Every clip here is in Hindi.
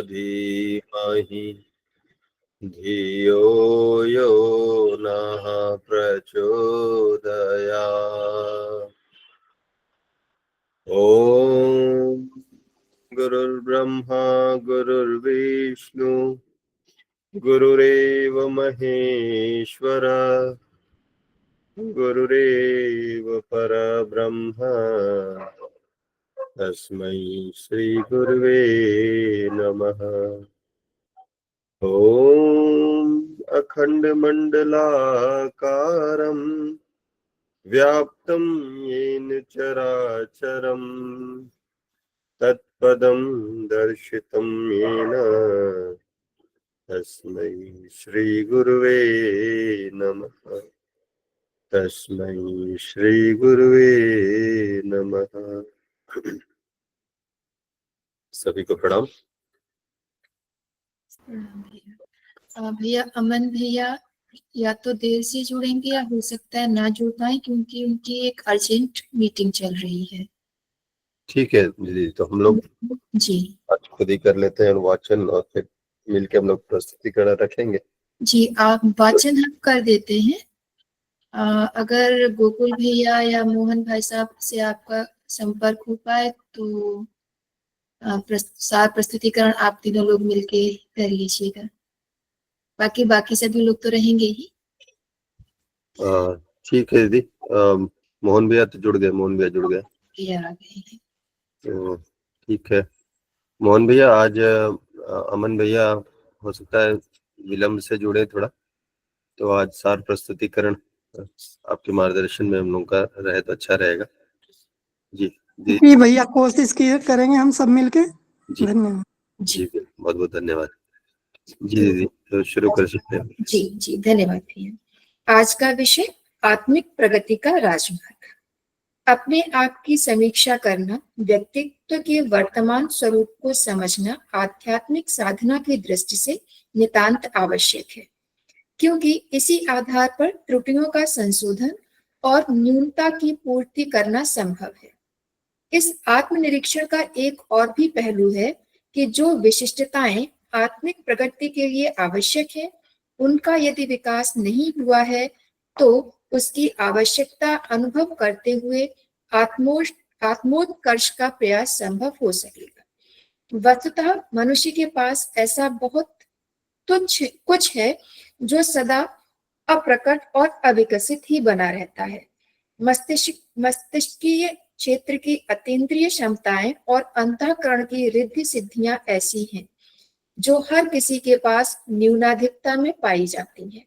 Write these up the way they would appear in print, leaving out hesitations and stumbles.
धीमहि धियो यो नः प्रचोदयात्। ॐ गुरुर्ब्रह्मा गुरुर्विष्णु गुरुरेव महेश्वर गुरुरेव परब्रह्म तस्मै श्री गुरुवे नमः। ॐ अखण्डमण्डलाकारं व्याप्तं येन चराचरं तत्पदं दर्शितं येन तस्मै श्री गुरुवे नमः। तस्मै श्री गुरुवे नमः। सभी को प्रणाम। भैया अमन भैया या तो देर से जुड़ेंगे या हो सकता है ना जुड़ पाए क्योंकि उनकी एक अर्जेंट मीटिंग चल रही है। ठीक है जी, तो हम लोग जी आज खुद ही कर लेते हैं वाचन और फिर मिलके हम लोग प्रस्तुतिकरण रखेंगे। जी आप वाचन हम कर देते हैं। अगर गोकुल भैया या मोहन भाई साहब से आपका संपर्क हो पाए तो प्रस्तुतिकरण आप तीनों लोग मिलके कर लीजिएगा। बाकी सभी लोग तो रहेंगे ही। ठीक है दीदी। मोहन भैया तो जुड़ गए, मोहन भैया जुड़ गए। भैया आ गए हैं। तो ठीक है मोहन भैया, आज अमन भैया हो सकता है विलम्ब से जुड़े थोड़ा, तो आज सार प्रस्तुतिकरण आपके मार्गदर्शन में हम लोग का रहे तो अच्छा रहेगा। जी जी भैया कोशिश करेंगे हम सब मिलके। धन्यवाद जी, बहुत बहुत धन्यवाद जी दीदी। तो शुरू कर सकते हैं। जी धन्यवाद भैया। आज का विषय आत्मिक प्रगति का राजमार्ग। अपने आप की समीक्षा करना, व्यक्तित्व के वर्तमान स्वरूप को समझना आध्यात्मिक साधना की दृष्टि से नितांत आवश्यक है, क्योंकि इसी आधार पर त्रुटियों का संशोधन और न्यूनता की पूर्ति करना संभव है। इस आत्मनिरीक्षण का एक और भी पहलू है कि जो विशिष्टताएं आत्मिक प्रगति के लिए आवश्यक है, उनका यदि विकास नहीं हुआ है तो उसकी आवश्यकता अनुभव करते हुए आत्मोत्कर्ष का प्रयास संभव हो सकेगा। वस्तुतः मनुष्य के पास ऐसा बहुत तुच्छ कुछ है जो सदा अप्रकट और अविकसित ही बना रहता है। मस्तिष्कीय क्षेत्र की अतीन्द्रिय क्षमताएं और अंतःकरण की रिद्धि सिद्धियां ऐसी हैं जो हर किसी के पास न्यूनाधिकता में पाई जाती हैं।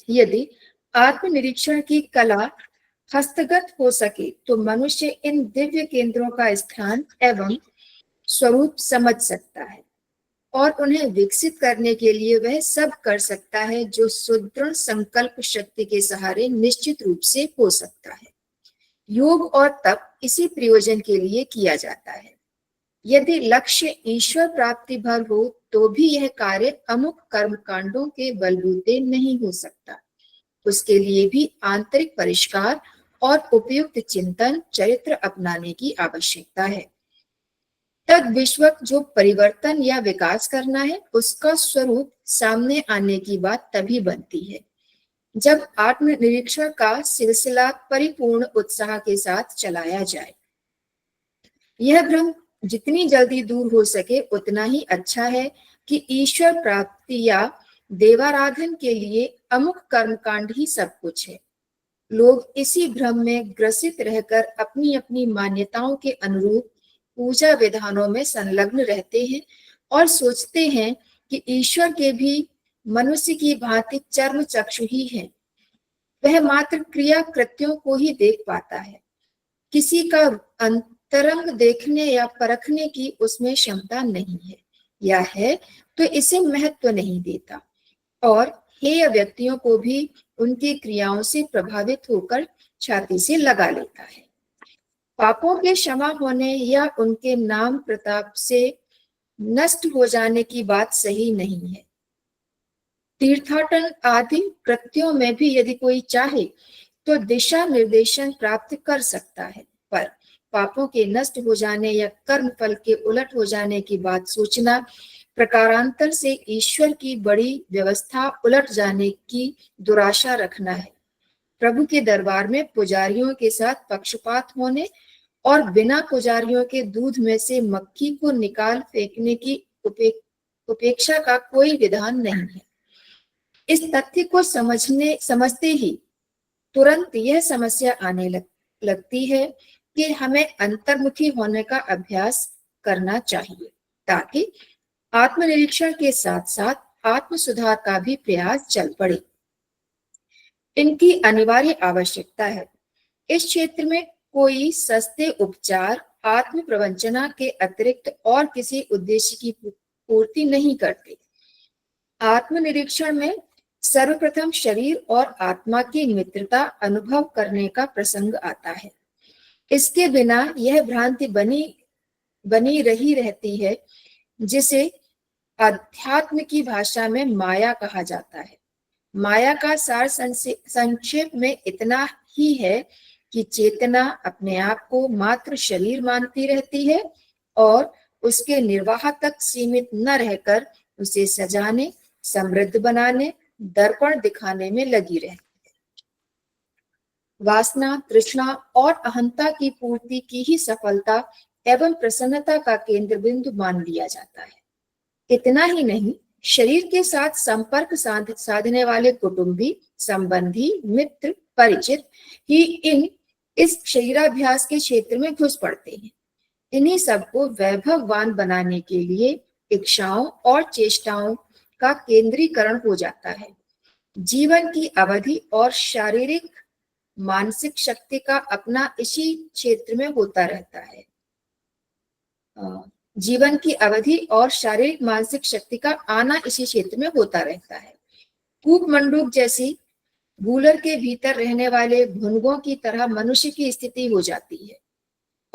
यदि आत्मनिरीक्षण की कला हस्तगत हो सके तो मनुष्य इन दिव्य केंद्रों का स्थान एवं स्वरूप समझ सकता है और उन्हें विकसित करने के लिए वह सब कर सकता है जो सुदृढ़ संकल्प शक्ति के सहारे निश्चित रूप से हो सकता है। योग और तप इसी प्रयोजन के लिए किया जाता है। यदि लक्ष्य ईश्वर प्राप्ति भर हो तो भी यह कार्य अमुक कर्म कांडों के बलबूते नहीं हो सकता। उसके लिए भी आंतरिक परिष्कार और उपयुक्त चिंतन चरित्र अपनाने की आवश्यकता है। तद विश्व जो परिवर्तन या विकास करना है, उसका स्वरूप सामने आने की बात तभी बनती है जब आत्मनिरीक्षण का सिलसिला परिपूर्ण उत्साह के साथ चलाया जाए। यह भ्रम जितनी जल्दी दूर हो सके उतना ही अच्छा है कि ईश्वर प्राप्ति या देवाराधन के लिए अमुक कर्मकांड ही सब कुछ है। लोग इसी भ्रम में ग्रसित रहकर अपनी अपनी मान्यताओं के अनुरूप पूजा विधानों में संलग्न रहते हैं और सोचते हैं कि ईश्वर के भी मनुष्य की भांति चर्म चक्षु ही है। वह मात्र क्रिया कृत्यों को ही देख पाता है, किसी का अंतरंग देखने या परखने की उसमें क्षमता नहीं है, या है तो इसे महत्व नहीं देता और हेय व्यक्तियों को भी उनकी क्रियाओं से प्रभावित होकर छाती से लगा लेता है। पापों के क्षमा होने या उनके नाम प्रताप से नष्ट हो जाने की बात सही नहीं है। तीर्थाटन आदि कृत्यों में भी यदि कोई चाहे तो दिशा निर्देशन प्राप्त कर सकता है, पर पापों के नष्ट हो जाने या कर्म फल के उलट हो जाने की बात सोचना प्रकारांतर से ईश्वर की बड़ी व्यवस्था उलट जाने की दुराशा रखना है। प्रभु के दरबार में पुजारियों के साथ पक्षपात होने और बिना पुजारियों के दूध में से मक्खी को निकाल फेंकने की उपेक्षा का कोई विधान नहीं है। इस तथ्य को समझते ही तुरंत यह समस्या आने लगती है कि हमें अंतर्मुखी होने का अभ्यास करना चाहिए ताकि आत्मनिरीक्षण के साथ साथ आत्म सुधार का भी प्रयास चल पड़े। इनकी अनिवार्य आवश्यकता है। इस क्षेत्र में कोई सस्ते उपचार आत्म प्रवंचना के अतिरिक्त और किसी उद्देश्य की पूर्ति नहीं करते। आत्मनिरीक्षण में सर्वप्रथम शरीर और आत्मा की मित्रता अनुभव करने का प्रसंग आता है। इसके बिना यह भ्रांति बनी रही रहती है जिसे अध्यात्म की भाषा में माया कहा जाता है। माया का सार संक्षेप में इतना ही है कि चेतना अपने आप को मात्र शरीर मानती रहती है और उसके निर्वाह तक सीमित न रहकर उसे सजाने, समृद्ध बनाने, दर्पण दिखाने में लगी रहती है। वासना, तृष्णा और अहंता की पूर्ति की ही सफलता एवं प्रसन्नता का केंद्र बिंदु मान लिया जाता है। इतना ही नहीं, शरीर के साथ संपर्क साधने वाले कुटुंबी, संबंधी, मित्र, परिचित ही इस शरीराभ्यास के क्षेत्र में घुस पड़ते हैं। इन्हीं सबको वैभववान बनाने के लिए इच्छाओं और चेष्टाओं का केंद्रीकरण हो जाता है। जीवन की अवधि और शारीरिक मानसिक शक्ति का अपना इसी क्षेत्र में होता रहता है। जीवन की अवधि और शारीरिक मानसिक शक्ति का आना इसी क्षेत्र में होता रहता है। कूप मंडूक जैसी गूलर के भीतर रहने वाले भुनगों की तरह मनुष्य की स्थिति हो जाती है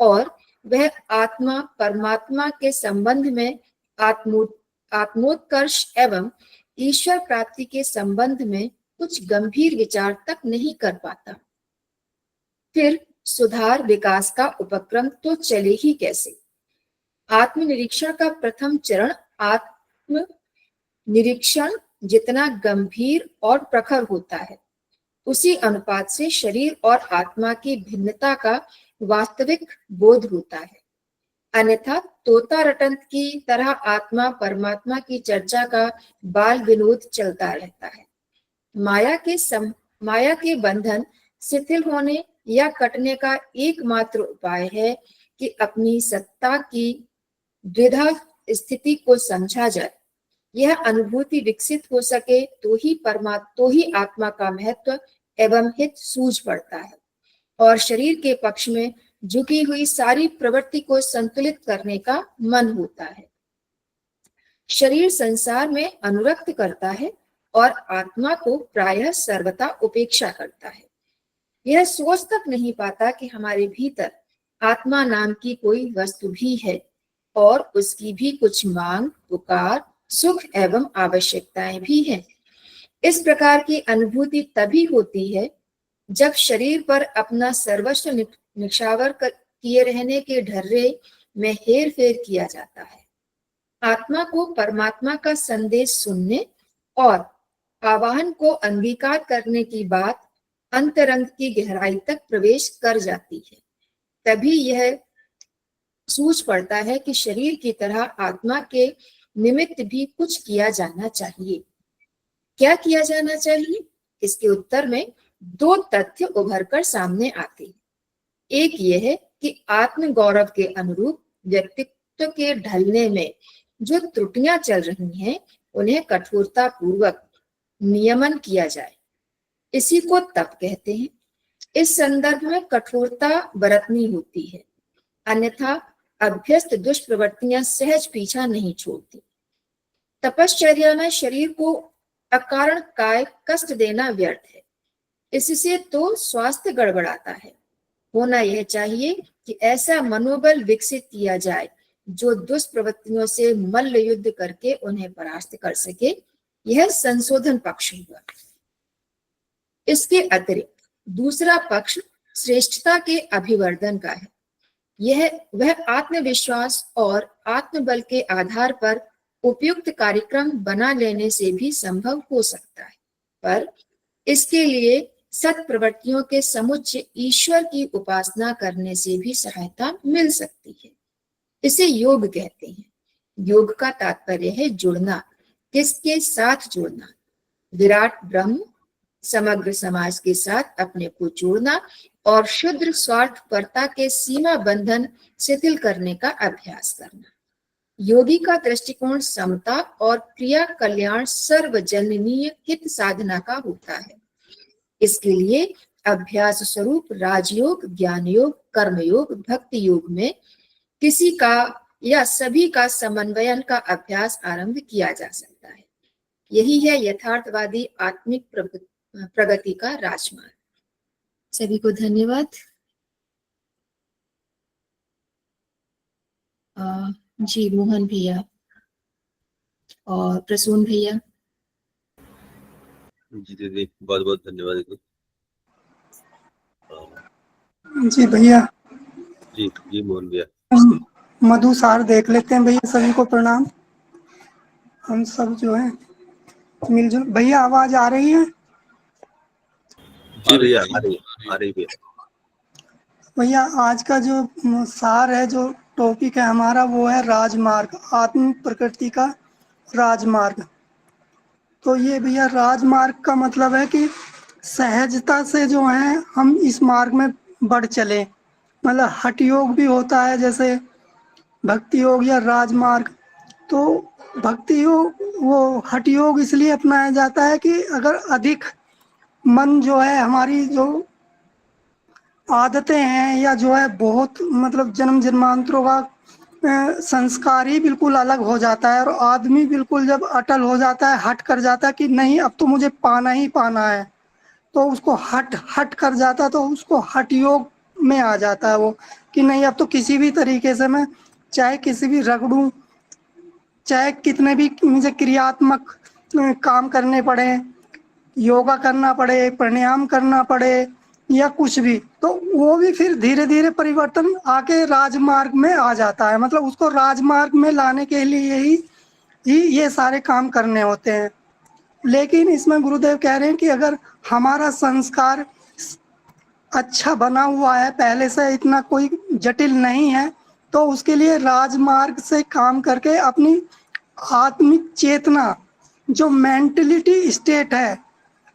और वह आत्मा परमात्मा के संबंध में आत्मोत्कर्ष एवं ईश्वर प्राप्ति के संबंध में कुछ गंभीर विचार तक नहीं कर पाता। फिर सुधार विकास का उपक्रम तो चले ही कैसे। आत्मनिरीक्षण का प्रथम चरण आत्म निरीक्षण जितना गंभीर और प्रखर होता है, उसी अनुपात से शरीर और आत्मा की भिन्नता का वास्तविक बोध होता है। अन्यथा तोता रटंत की तरह आत्मा परमात्मा की चर्चा का बाल विनोद चलता रहता है। माया के बंधन शिथिल होने या कटने का एकमात्र उपाय है कि अपनी सत्ता की द्विधा स्थिति को समझा जाए। यह अनुभूति विकसित हो सके तो ही आत्मा का महत्व एवं हित सूझ पड़ता है और शरीर के पक्ष में झुकी हुई सारी प्रवृत्ति को संतुलित करने का मन होता है। शरीर संसार में अनुरक्त करता है और आत्मा को प्रायः सर्वथा उपेक्षा करता है। यह सोच तक नहीं पाता कि हमारे भीतर आत्मा नाम की कोई वस्तु भी है और उसकी भी कुछ मांग, पुकार, सुख एवं आवश्यकताएं भी हैं। इस प्रकार की अनुभूति तभी होती है जब शरीर पर अपना सर्वस्व निछावर किए रहने के ढर्रे में हेर फेर किया जाता है। आत्मा को परमात्मा का संदेश सुनने और आवाहन को अंगीकार करने की बात अंतरंग की गहराई तक प्रवेश कर जाती है। तभी यह सूझ पड़ता है कि शरीर की तरह आत्मा के निमित्त भी कुछ किया जाना चाहिए। क्या किया जाना चाहिए? इसके उत्तर में दो तथ्य उभर कर सामने आते हैं। एक यह है कि आत्म गौरव के अनुरूप व्यक्तित्व के ढलने में जो त्रुटियां चल रही हैं, उन्हें कठोरता पूर्वक नियमन किया जाए। इसी को तप कहते हैं। इस संदर्भ में कठोरता बरतनी होती है, अन्यथा अभ्यस्त दुष्प्रवृत्तियां सहज पीछा नहीं छोड़ती। तपश्चर्या में शरीर को अकारण काय कष्ट देना व्यर्थ है। इससे तो स्वास्थ्य गड़बड़ाता है। होना यह चाहिए कि ऐसा मनोबल विकसित किया जाए जो दुष्प्रवृत्तियों से मल्ल युद्ध करके उन्हें परास्त कर सके। यह संशोधन पक्ष हुआ। इसके अतिरिक्त दूसरा पक्ष श्रेष्ठता के अभिवर्धन का है। वह आत्मविश्वास और आत्मबल के आधार पर उपयुक्त कार्यक्रम बना लेने से भी संभव हो सकता है, पर इसके लिए सत्प्रवृत्तियों के समुच्चय ईश्वर की उपासना करने से भी सहायता मिल सकती है। इसे योग कहते हैं। योग का तात्पर्य है जुड़ना। किसके साथ जुड़ना? विराट ब्रह्म, समग्र समाज के साथ अपने को जोड़ना और शुद्र स्वार्थपरता के सीमा बंधन शिथिल करने का अभ्यास करना। योगी का दृष्टिकोण समता और क्रिया कल्याण सर्वजननीय हित साधना का होता है। इसके लिए अभ्यास स्वरूप राजयोग, ज्ञान योग, कर्मयोग, भक्ति योग में किसी का या सभी का समन्वयन का अभ्यास आरंभ किया जा सकता है। यही है यथार्थवादी आत्मिक प्रगति का राजमार्ग। सभी को धन्यवाद। जी मोहन भैया और प्रसून भैया। जी दीदी, बहुत बहुत धन्यवाद दीदी। जी भैया। जी जी मोहन भैया। मधुसार देख लेते हैं भैया। सभी को प्रणाम। हम सब जो है मिलजुल। भैया आवाज आ रही है? जी भैया आ रही भैया। भैया आज का जो सार है, जो टॉपिक है हमारा, वो है राजमार्ग, आत्म प्रकृति का राजमार्ग। तो ये भैया राजमार्ग का मतलब है कि सहजता से जो है हम इस मार्ग में बढ़ चले। मतलब हठ योग भी होता है, जैसे भक्ति योग या राजमार्ग। तो भक्ति योग, वो हठ योग इसलिए अपनाया जाता है कि अगर अधिक मन जो है, हमारी जो आदतें हैं या जो है बहुत मतलब जन्म जन्मांतरों का संस्कार ही बिल्कुल अलग हो जाता है, और आदमी बिल्कुल जब अटल हो जाता है, हट कर जाता है कि नहीं अब तो मुझे पाना ही पाना है, तो उसको हट कर जाता है, तो उसको हठ योग में आ जाता है वो, कि नहीं अब तो किसी भी तरीके से मैं चाहे किसी भी रगड़ूं, चाहे कितने भी मुझे क्रियात्मक काम करने पड़े, योगा करना पड़े, प्राणायाम करना पड़े या कुछ भी, तो वो भी फिर धीरे धीरे परिवर्तन आके राजमार्ग में आ जाता है। मतलब उसको राजमार्ग में लाने के लिए ही ये सारे काम करने होते हैं। लेकिन इसमें गुरुदेव कह रहे हैं कि अगर हमारा संस्कार अच्छा बना हुआ है, पहले से इतना कोई जटिल नहीं है, तो उसके लिए राजमार्ग से काम करके अपनी आत्मिक चेतना, जो मेंटलिटी स्टेट है,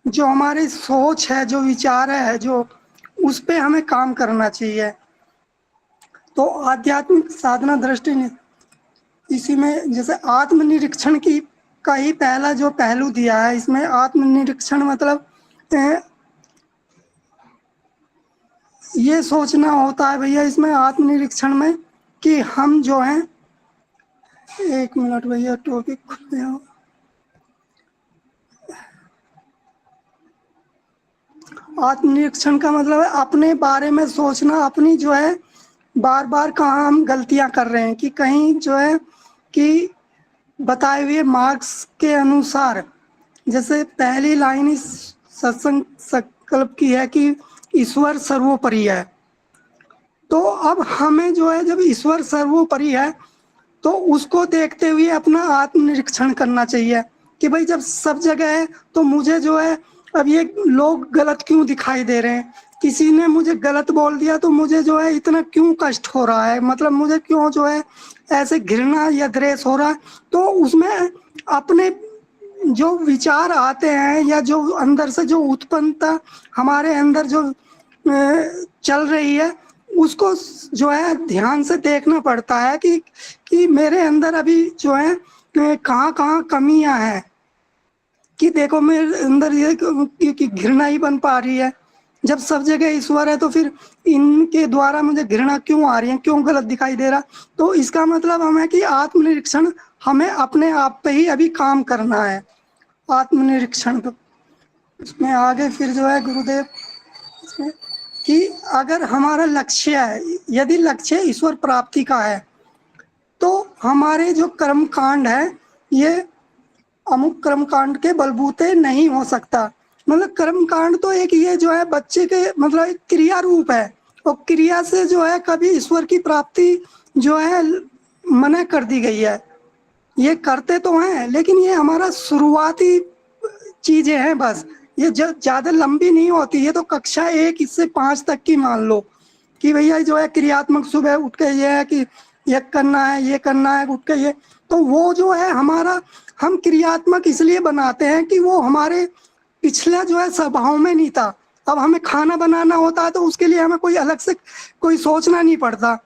जो हमारी सोच है, जो विचार है, जो उस पे हमें काम करना चाहिए। तो आध्यात्मिक साधना दृष्टि ने इसी में जैसे आत्मनिरीक्षण की का ही पहला जो पहलू दिया है, इसमें आत्मनिरीक्षण मतलब ये सोचना होता है भैया इसमें आत्मनिरीक्षण में कि हम जो हैं, एक मिनट भैया टॉपिक खुल गया। आत्मनिरीक्षण का मतलब है अपने बारे में सोचना, अपनी जो है बार बार कहाँ हम गलतियां कर रहे हैं, कि कहीं जो है कि बताए हुए मार्क्स के अनुसार, जैसे पहली लाइन इस सत्संग संकल्प की है कि ईश्वर सर्वोपरि है। तो अब हमें जो है जब ईश्वर सर्वोपरि है तो उसको देखते हुए अपना आत्मनिरीक्षण करना चाहिए कि भाई जब सब जगह है तो मुझे जो है अब ये लोग गलत क्यों दिखाई दे रहे हैं, किसी ने मुझे गलत बोल दिया तो मुझे जो है इतना क्यों कष्ट हो रहा है, मतलब मुझे क्यों जो है ऐसे घृणा या द्वेष हो रहा है। तो उसमें अपने जो विचार आते हैं या जो अंदर से जो उत्पन्नता हमारे अंदर जो चल रही है, उसको जो है ध्यान से देखना पड़ता है कि मेरे अंदर अभी जो है कहाँ कहाँ कमियां हैं, कि देखो मेरे अंदर ये कि घृणा ही बन पा रही है। जब सब जगह ईश्वर है तो फिर इनके द्वारा मुझे घृणा क्यों आ रही है, क्यों गलत दिखाई दे रहा। तो इसका मतलब हमें कि आत्मनिरीक्षण हमें अपने आप पे ही अभी काम करना है, आत्मनिरीक्षण। तो उसमें आगे फिर जो है गुरुदेव इसमें कि अगर हमारा लक्ष्य है, यदि लक्ष्य ईश्वर प्राप्ति का है, तो हमारे जो कर्म कांड है ये अमुक कर्म कांड के बलबूते नहीं हो सकता। मतलब कर्म कांड तो एक ये जो है बच्चे के मतलब एक क्रिया रूप है, और क्रिया से जो है कभी ईश्वर की प्राप्ति जो है मना कर दी गई है। ये करते तो हैं, लेकिन ये हमारा शुरुआती चीजें हैं बस। ये ज्यादा लंबी नहीं होती, ये तो कक्षा 1 से 5 तक की मान लो कि भैया जो है क्रियात्मक सुबह उठ के ये है कि ये करना है, ये करना है, उठ के ये, तो वो जो है हमारा, हम क्रियात्मक इसलिए बनाते हैं कि वो हमारे पिछला जो है स्वभाव में नहीं था। अब हमें खाना बनाना होता है तो उसके लिए हमें कोई अलग से कोई सोचना नहीं पड़ता,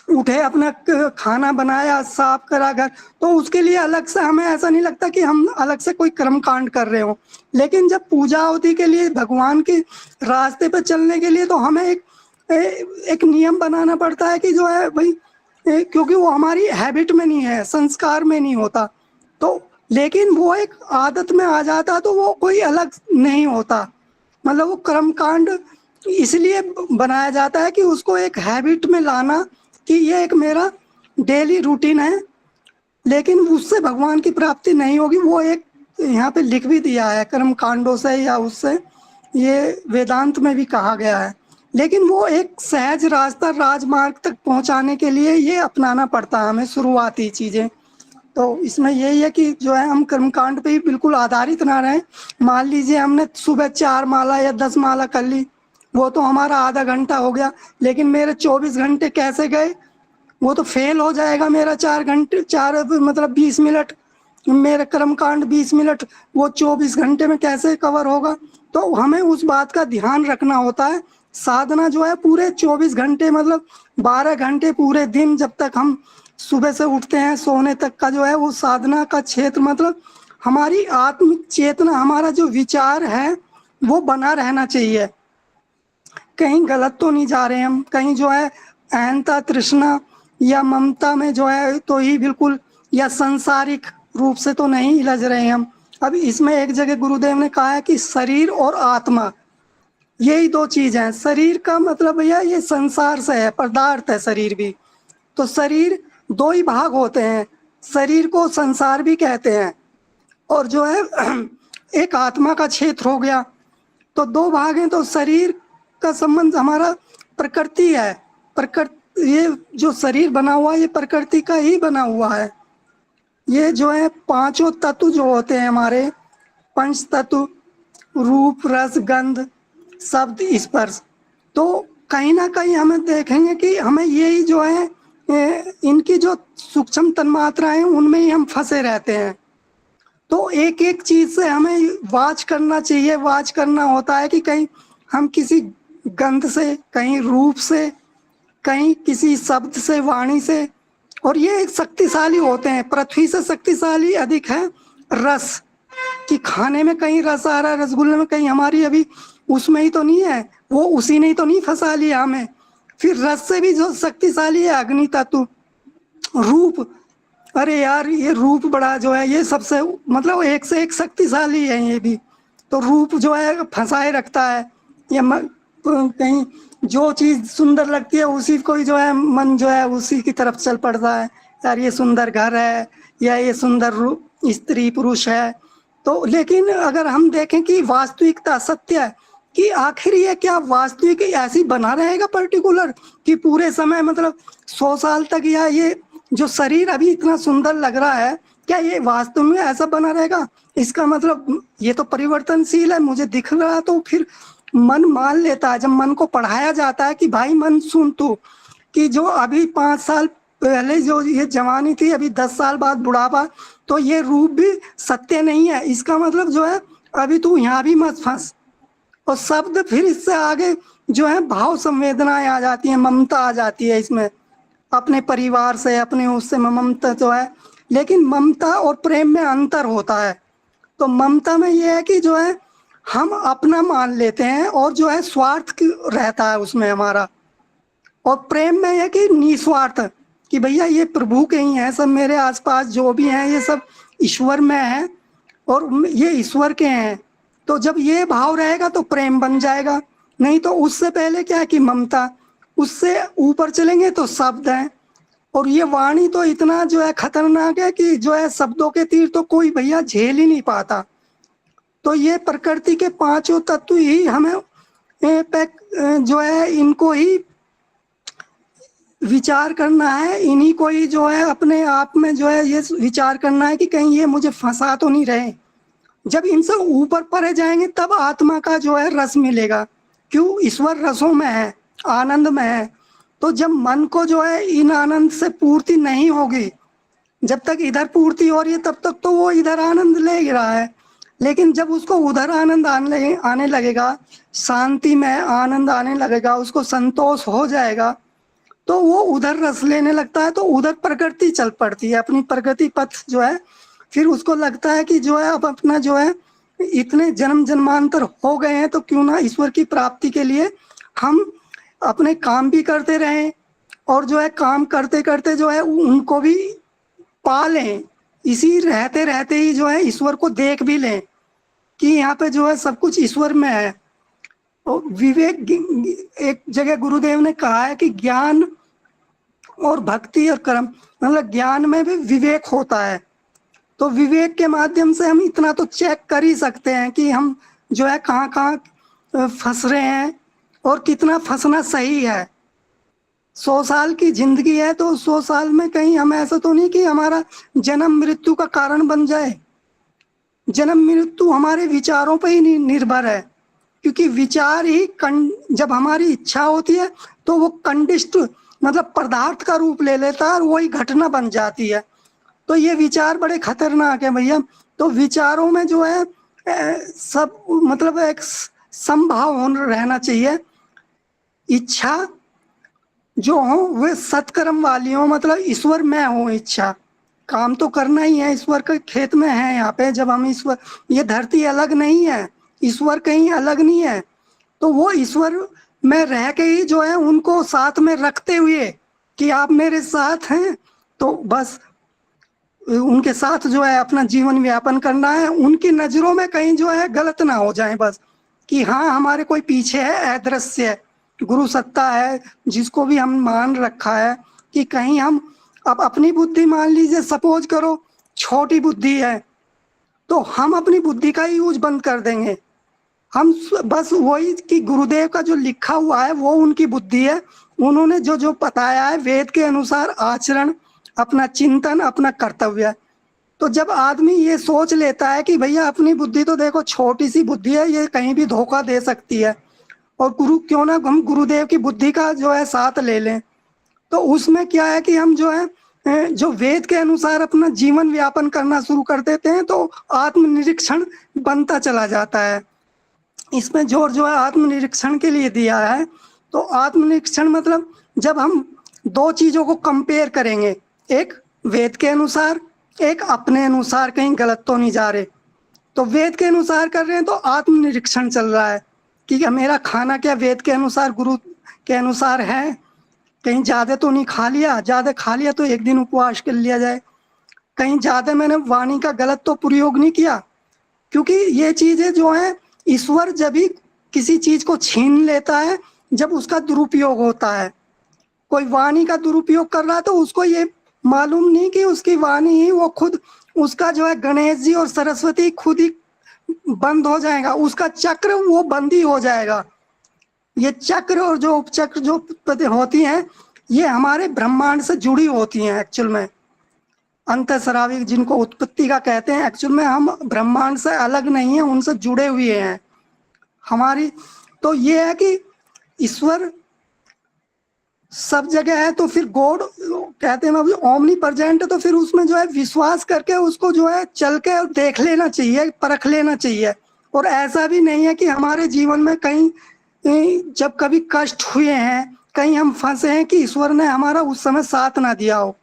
उठे अपना खाना बनाया, साफ करा घर, तो उसके लिए अलग से हमें ऐसा नहीं लगता कि हम अलग से कोई कर्म कांड कर रहे हो। लेकिन जब पूजा होती के लिए, भगवान के रास्ते पे चलने के लिए, तो हमें एक नियम बनाना पड़ता है कि जो है भाई, क्योंकि वो हमारी हैबिट में नहीं है, संस्कार में नहीं होता, तो लेकिन वो एक आदत में आ जाता तो वो कोई अलग नहीं होता। मतलब वो कर्म कांड इसलिए बनाया जाता है कि उसको एक हैबिट में लाना कि ये एक मेरा डेली रूटीन है, लेकिन उससे भगवान की प्राप्ति नहीं होगी। वो एक यहाँ पे लिख भी दिया है कर्म कांडों से या उससे, ये वेदांत में भी कहा गया है। लेकिन वो एक सहज रास्ता राजमार्ग तक पहुंचाने के लिए ये अपनाना पड़ता है हमें शुरुआती चीजें। तो इसमें यही है कि जो है हम कर्मकांड पे ही बिल्कुल आधारित ना रहें। मान लीजिए हमने सुबह 4 माला या 10 माला कर ली, वो तो हमारा आधा घंटा हो गया, लेकिन मेरे 24 घंटे कैसे गए, वो तो फेल हो जाएगा। मेरा 4 घंटे, 4 मतलब 20 मिनट, मेरा कर्मकांड 20 मिनट, वो 24 घंटे में कैसे कवर होगा। तो हमें उस बात का ध्यान रखना होता है। साधना जो है पूरे 24 घंटे, मतलब 12 घंटे पूरे दिन, जब तक हम सुबह से उठते हैं सोने तक का जो है वो साधना का क्षेत्र, मतलब हमारी आत्म चेतना, हमारा जो विचार है वो बना रहना चाहिए। कहीं गलत तो नहीं जा रहे हम, कहीं जो है अहंता, तृष्णा या ममता में जो है तो ही बिल्कुल, या सांसारिक रूप से तो नहीं हिलज रहे हम। अब इसमें एक जगह गुरुदेव ने कहा है कि शरीर और आत्मा, यही 2 चीज हैं। शरीर का मतलब भैया ये संसार से है, पदार्थ है शरीर भी। तो शरीर 2 ही भाग होते हैं, शरीर को संसार भी कहते हैं, और जो है एक आत्मा का क्षेत्र हो गया। तो 2 भाग हैं। तो शरीर का संबंध हमारा प्रकृति है, प्रकृति, ये जो शरीर बना हुआ है ये प्रकृति का ही बना हुआ है। ये जो है 5 तत्व जो होते हैं हमारे, पंच तत्व, रूप, रस, गंध, शब्द, स्पर्श, तो कहीं ना कहीं हमें देखेंगे कि हमें यही जो है इनकी जो सूक्ष्म तन्मात्राएं, उनमें ही हम फंसे रहते हैं। तो एक एक चीज से हमें वाच करना चाहिए। वाच करना होता है कि कहीं हम किसी गंध से, कहीं रूप से, कहीं किसी शब्द से, वाणी से, और ये एक शक्तिशाली होते हैं। पृथ्वी से शक्तिशाली अधिक है रस, कि खाने में कहीं रस आ रहा है, रसगुल्ले में, कहीं हमारी अभी उसमें ही तो नहीं है, वो उसी ने ही तो नहीं फंसा लिया हमें। फिर रस से भी जो शक्तिशाली है अग्नि तत्व। रूप, अरे यार ये रूप बड़ा जो है, ये सबसे मतलब एक से एक शक्तिशाली है ये भी। तो रूप जो है फंसाए रखता है। ये कहीं जो चीज सुंदर लगती है उसी को ही जो है मन जो है उसी की तरफ चल पड़ता है। यार ये सुंदर घर है, या ये सुंदर स्त्री पुरुष है। तो लेकिन अगर हम देखें कि वास्तविकता सत्य है कि आखिर ये क्या वास्तविक ऐसी बना रहेगा पर्टिकुलर, कि पूरे समय मतलब 100 साल तक, या ये जो शरीर अभी इतना सुंदर लग रहा है, क्या ये वास्तव में ऐसा बना रहेगा? इसका मतलब ये तो परिवर्तनशील है, मुझे दिख रहा। तो फिर मन मान लेता है, जब मन को पढ़ाया जाता है कि भाई मन सुन तू, कि जो अभी 5 साल पहले जो ये जवानी थी, अभी 10 साल बाद बुढ़ापा, तो ये रूप भी सत्य नहीं है। इसका मतलब जो है अभी तू यहाँ भी मत फंस। और शब्द, फिर इससे आगे जो है भाव संवेदनाएं आ जाती हैं, ममता आ जाती है इसमें, अपने परिवार से, अपने उससे ममता जो है। लेकिन ममता और प्रेम में अंतर होता है। तो ममता में ये है कि जो है हम अपना मान लेते हैं और जो है स्वार्थ रहता है उसमें हमारा। और प्रेम में है कि निस्वार्थ, कि भैया ये प्रभु के ही हैं, सब मेरे आसपास जो भी हैं ये सब ईश्वर में है और ये ईश्वर के हैं। तो जब ये भाव रहेगा तो प्रेम बन जाएगा। नहीं तो उससे पहले क्या है कि ममता, उससे ऊपर चलेंगे तो शब्द है। और ये वाणी तो इतना जो है खतरनाक है कि जो है शब्दों के तीर तो कोई भैया झेल ही नहीं पाता। तो ये प्रकृति के 5 तत्व ही हमें जो है इनको ही विचार करना है, इन्हीं को ही जो है अपने आप में जो है ये विचार करना है कि कहीं ये मुझे फंसा तो नहीं रहे। जब इनसे ऊपर परे जाएंगे तब आत्मा का जो है रस मिलेगा। क्यों? ईश्वर रसों में है, आनंद में है। तो जब मन को जो है इन आनंद से पूर्ति नहीं होगी, जब तक इधर पूर्ति हो रही है तब तक तो वो इधर आनंद ले ही रहा है, लेकिन जब उसको उधर आनंद आने लगेगा, शांति में आनंद आने लगेगा, उसको संतोष हो जाएगा, तो वो उधर रस लेने लगता है, तो उधर प्रकृति चल पड़ती है, अपनी प्रगति पथ जो है। फिर उसको लगता है कि जो है अब अपना जो है इतने जन्म जन्मांतर हो गए हैं, तो क्यों ना ईश्वर की प्राप्ति के लिए हम अपने काम भी करते रहें और जो है काम करते करते जो है उनको भी पा लें। इसी रहते रहते ही जो है ईश्वर को देख भी लें कि यहाँ पे जो है सब कुछ ईश्वर में है। और विवेक, एक जगह गुरुदेव ने कहा है कि ज्ञान और भक्ति और कर्म, मतलब ज्ञान में भी विवेक होता है। तो विवेक के माध्यम से हम इतना तो चेक कर ही सकते हैं कि हम जो है कहाँ कहाँ फंस रहे हैं और कितना फंसना सही है। 100 साल की जिंदगी है, तो 100 साल में कहीं हम ऐसा तो नहीं कि हमारा जन्म मृत्यु का कारण बन जाए। जन्म मृत्यु हमारे विचारों पर ही निर्भर है, क्योंकि विचार ही जब हमारी इच्छा होती है तो वो कंडिस्ट मतलब पदार्थ का रूप ले लेता है और वही घटना बन जाती है। तो ये विचार बड़े खतरनाक है भैया। तो विचारों में जो है सब मतलब एक समभाव रहना चाहिए। इच्छा जो हो वे सत्कर्म वाली हो, मतलब ईश्वर में हो इच्छा। काम तो करना ही है, ईश्वर के खेत में है यहाँ पे। जब हम ईश्वर, ये धरती अलग नहीं है, ईश्वर कहीं अलग नहीं है, तो वो ईश्वर में रह के ही जो है उनको साथ में रखते हुए कि आप मेरे साथ हैं, तो बस उनके साथ जो है अपना जीवन व्यापन करना है। उनकी नजरों में कहीं जो है गलत ना हो जाए, बस कि हाँ हमारे कोई पीछे है, अदृश्य है, गुरु सत्ता है जिसको भी हम मान रखा है। कि कहीं हम अब अपनी बुद्धि, मान लीजिए सपोज करो छोटी बुद्धि है, तो हम अपनी बुद्धि का ही यूज बंद कर देंगे। हम बस वही कि गुरुदेव का जो लिखा हुआ है वो उनकी बुद्धि है, उन्होंने जो जो बताया है वेद के अनुसार आचरण, अपना चिंतन, अपना कर्तव्य। तो जब आदमी ये सोच लेता है कि भैया अपनी बुद्धि तो देखो छोटी सी बुद्धि है, ये कहीं भी धोखा दे सकती है, और गुरु क्यों ना हम गुरुदेव की बुद्धि का जो है साथ ले लें, तो उसमें क्या है कि हम जो है जो वेद के अनुसार अपना जीवन व्यापन करना शुरू कर देते हैं, तो आत्मनिरीक्षण बनता चला जाता है। इसमें जोर जो है आत्मनिरीक्षण के लिए दिया है। तो आत्मनिरीक्षण मतलब जब हम दो चीजों को कंपेयर करेंगे, एक वेद के अनुसार, एक अपने अनुसार, कहीं गलत तो नहीं जा रहे। तो वेद के अनुसार कर रहे हैं तो आत्मनिरीक्षण चल रहा है कि मेरा खाना क्या वेद के अनुसार, गुरु के अनुसार है, कहीं ज्यादा तो नहीं खा लिया, ज्यादा खा लिया तो एक दिन उपवास कर लिया जाए, कहीं ज्यादा मैंने वाणी का गलत तो प्रयोग नहीं किया। क्योंकि ये चीजें जो है ईश्वर जब भी किसी चीज को छीन लेता है जब उसका दुरुपयोग होता है। कोई वाणी का दुरुपयोग कर रहा है तो उसको ये मालूम नहीं कि उसकी वाणी ही वो खुद, उसका जो है गणेश जी और सरस्वती खुद ही बंद हो जाएगा, उसका चक्र वो बंद ही हो जाएगा। ये चक्र और जो उपचक्र जो होती हैं ये हमारे ब्रह्मांड से जुड़ी होती हैं। एक्चुअल में अंतःस्रावी जिनको उत्पत्ति का कहते हैं, एक्चुअल में हम ब्रह्मांड से अलग नहीं है, उनसे जुड़े हुए हैं हमारी। तो ये है कि ईश्वर सब जगह है, तो फिर गॉड कहते हैं अभी ओमनी प्रेजेंट है, तो फिर उसमें जो है विश्वास करके उसको जो है चल के देख लेना चाहिए, परख लेना चाहिए। और ऐसा भी नहीं है कि हमारे जीवन में कहीं जब कभी कष्ट हुए हैं, कहीं हम फंसे हैं कि ईश्वर ने हमारा उस समय साथ ना दिया हो।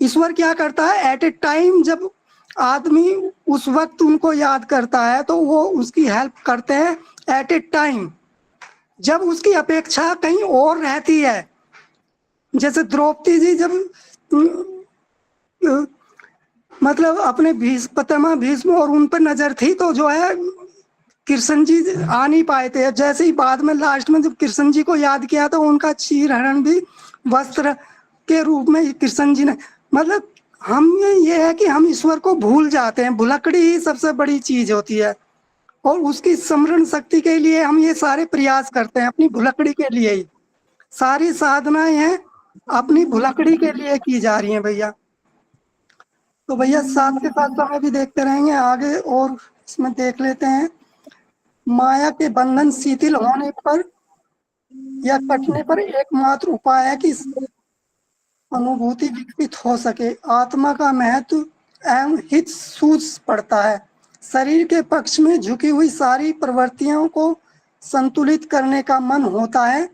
ईश्वर क्या करता है, एट ए टाइम जब आदमी उस वक्त उनको याद करता है तो वो उसकी हेल्प करते हैं एट ए टाइम, जब उसकी अपेक्षा कहीं और रहती है। जैसे द्रौपदी जी जब मतलब अपने पितामह भीष्म और उन पर नजर थी तो जो है कृष्ण जी आ नहीं पाए थे। जैसे ही बाद में लास्ट में जब कृष्ण जी को याद किया तो उनका चीर हरण भी वस्त्र के रूप में कृष्ण जी ने, मतलब हम ये है कि हम ईश्वर को भूल जाते हैं। भुलक्कड़ी ही सबसे बड़ी चीज होती है और उसकी स्मरण शक्ति के लिए हम ये सारे प्रयास करते हैं, अपनी भुलक्कड़ी के लिए ही सारी साधनाएं हैं अपनी भुलकड़ी के लिए की जा रही हैं भैया। तो भैया साथ के साथ समय भी देखते रहेंगे आगे, और इसमें देख लेते हैं माया के बंधन शिथिल होने पर या कटने पर एकमात्र उपाय है कि अनुभूति विकसित हो सके, आत्मा का महत्व एवं हित सूझ पड़ता है। शरीर के पक्ष में झुकी हुई सारी प्रवृत्तियों को संतुलित करने का मन होता है।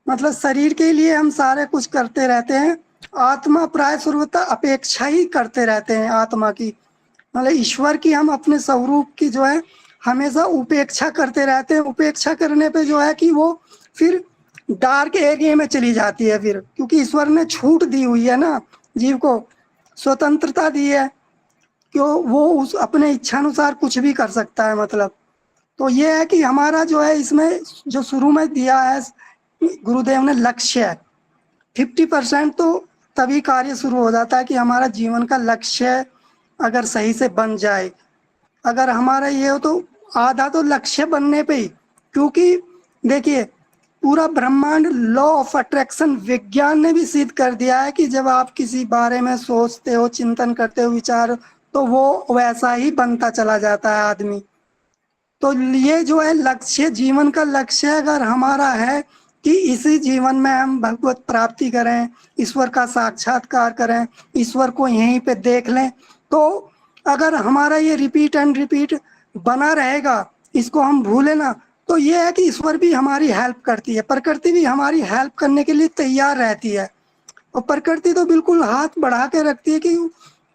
मतलब शरीर के लिए हम सारे कुछ करते रहते हैं, आत्मा प्राय सर्वथा अपेक्षा ही करते रहते हैं आत्मा की, मतलब ईश्वर की हम अपने स्वरूप की जो है हमेशा उपेक्षा करते रहते हैं। उपेक्षा करने पे जो है कि वो फिर डार्क एरिया में चली जाती है फिर, क्योंकि ईश्वर ने छूट दी हुई है ना, जीव को स्वतंत्रता दी है कि वो उस अपने इच्छानुसार कुछ भी कर सकता है। मतलब तो ये है कि हमारा जो है इसमें जो शुरू में दिया है गुरुदेव ने लक्ष्य 50% तो तभी कार्य शुरू हो जाता है कि हमारा जीवन का लक्ष्य अगर सही से बन जाए। अगर हमारा ये हो तो आधा तो लक्ष्य बनने पे ही, क्योंकि देखिए पूरा ब्रह्मांड लॉ ऑफ अट्रैक्शन विज्ञान ने भी सिद्ध कर दिया है कि जब आप किसी बारे में सोचते हो, चिंतन करते हो, विचार, तो वो वैसा ही बनता चला जाता है आदमी। तो ये जो है लक्ष्य, जीवन का लक्ष्य अगर हमारा है कि इसी जीवन में हम भगवत प्राप्ति करें, ईश्वर का साक्षात्कार करें, ईश्वर को यहीं पे देख लें, तो अगर हमारा ये रिपीट एंड रिपीट बना रहेगा, इसको हम भूले ना, तो ये है कि ईश्वर भी हमारी हेल्प करती है, प्रकृति भी हमारी हेल्प करने के लिए तैयार रहती है। और प्रकृति तो बिल्कुल हाथ बढ़ा के रखती है कि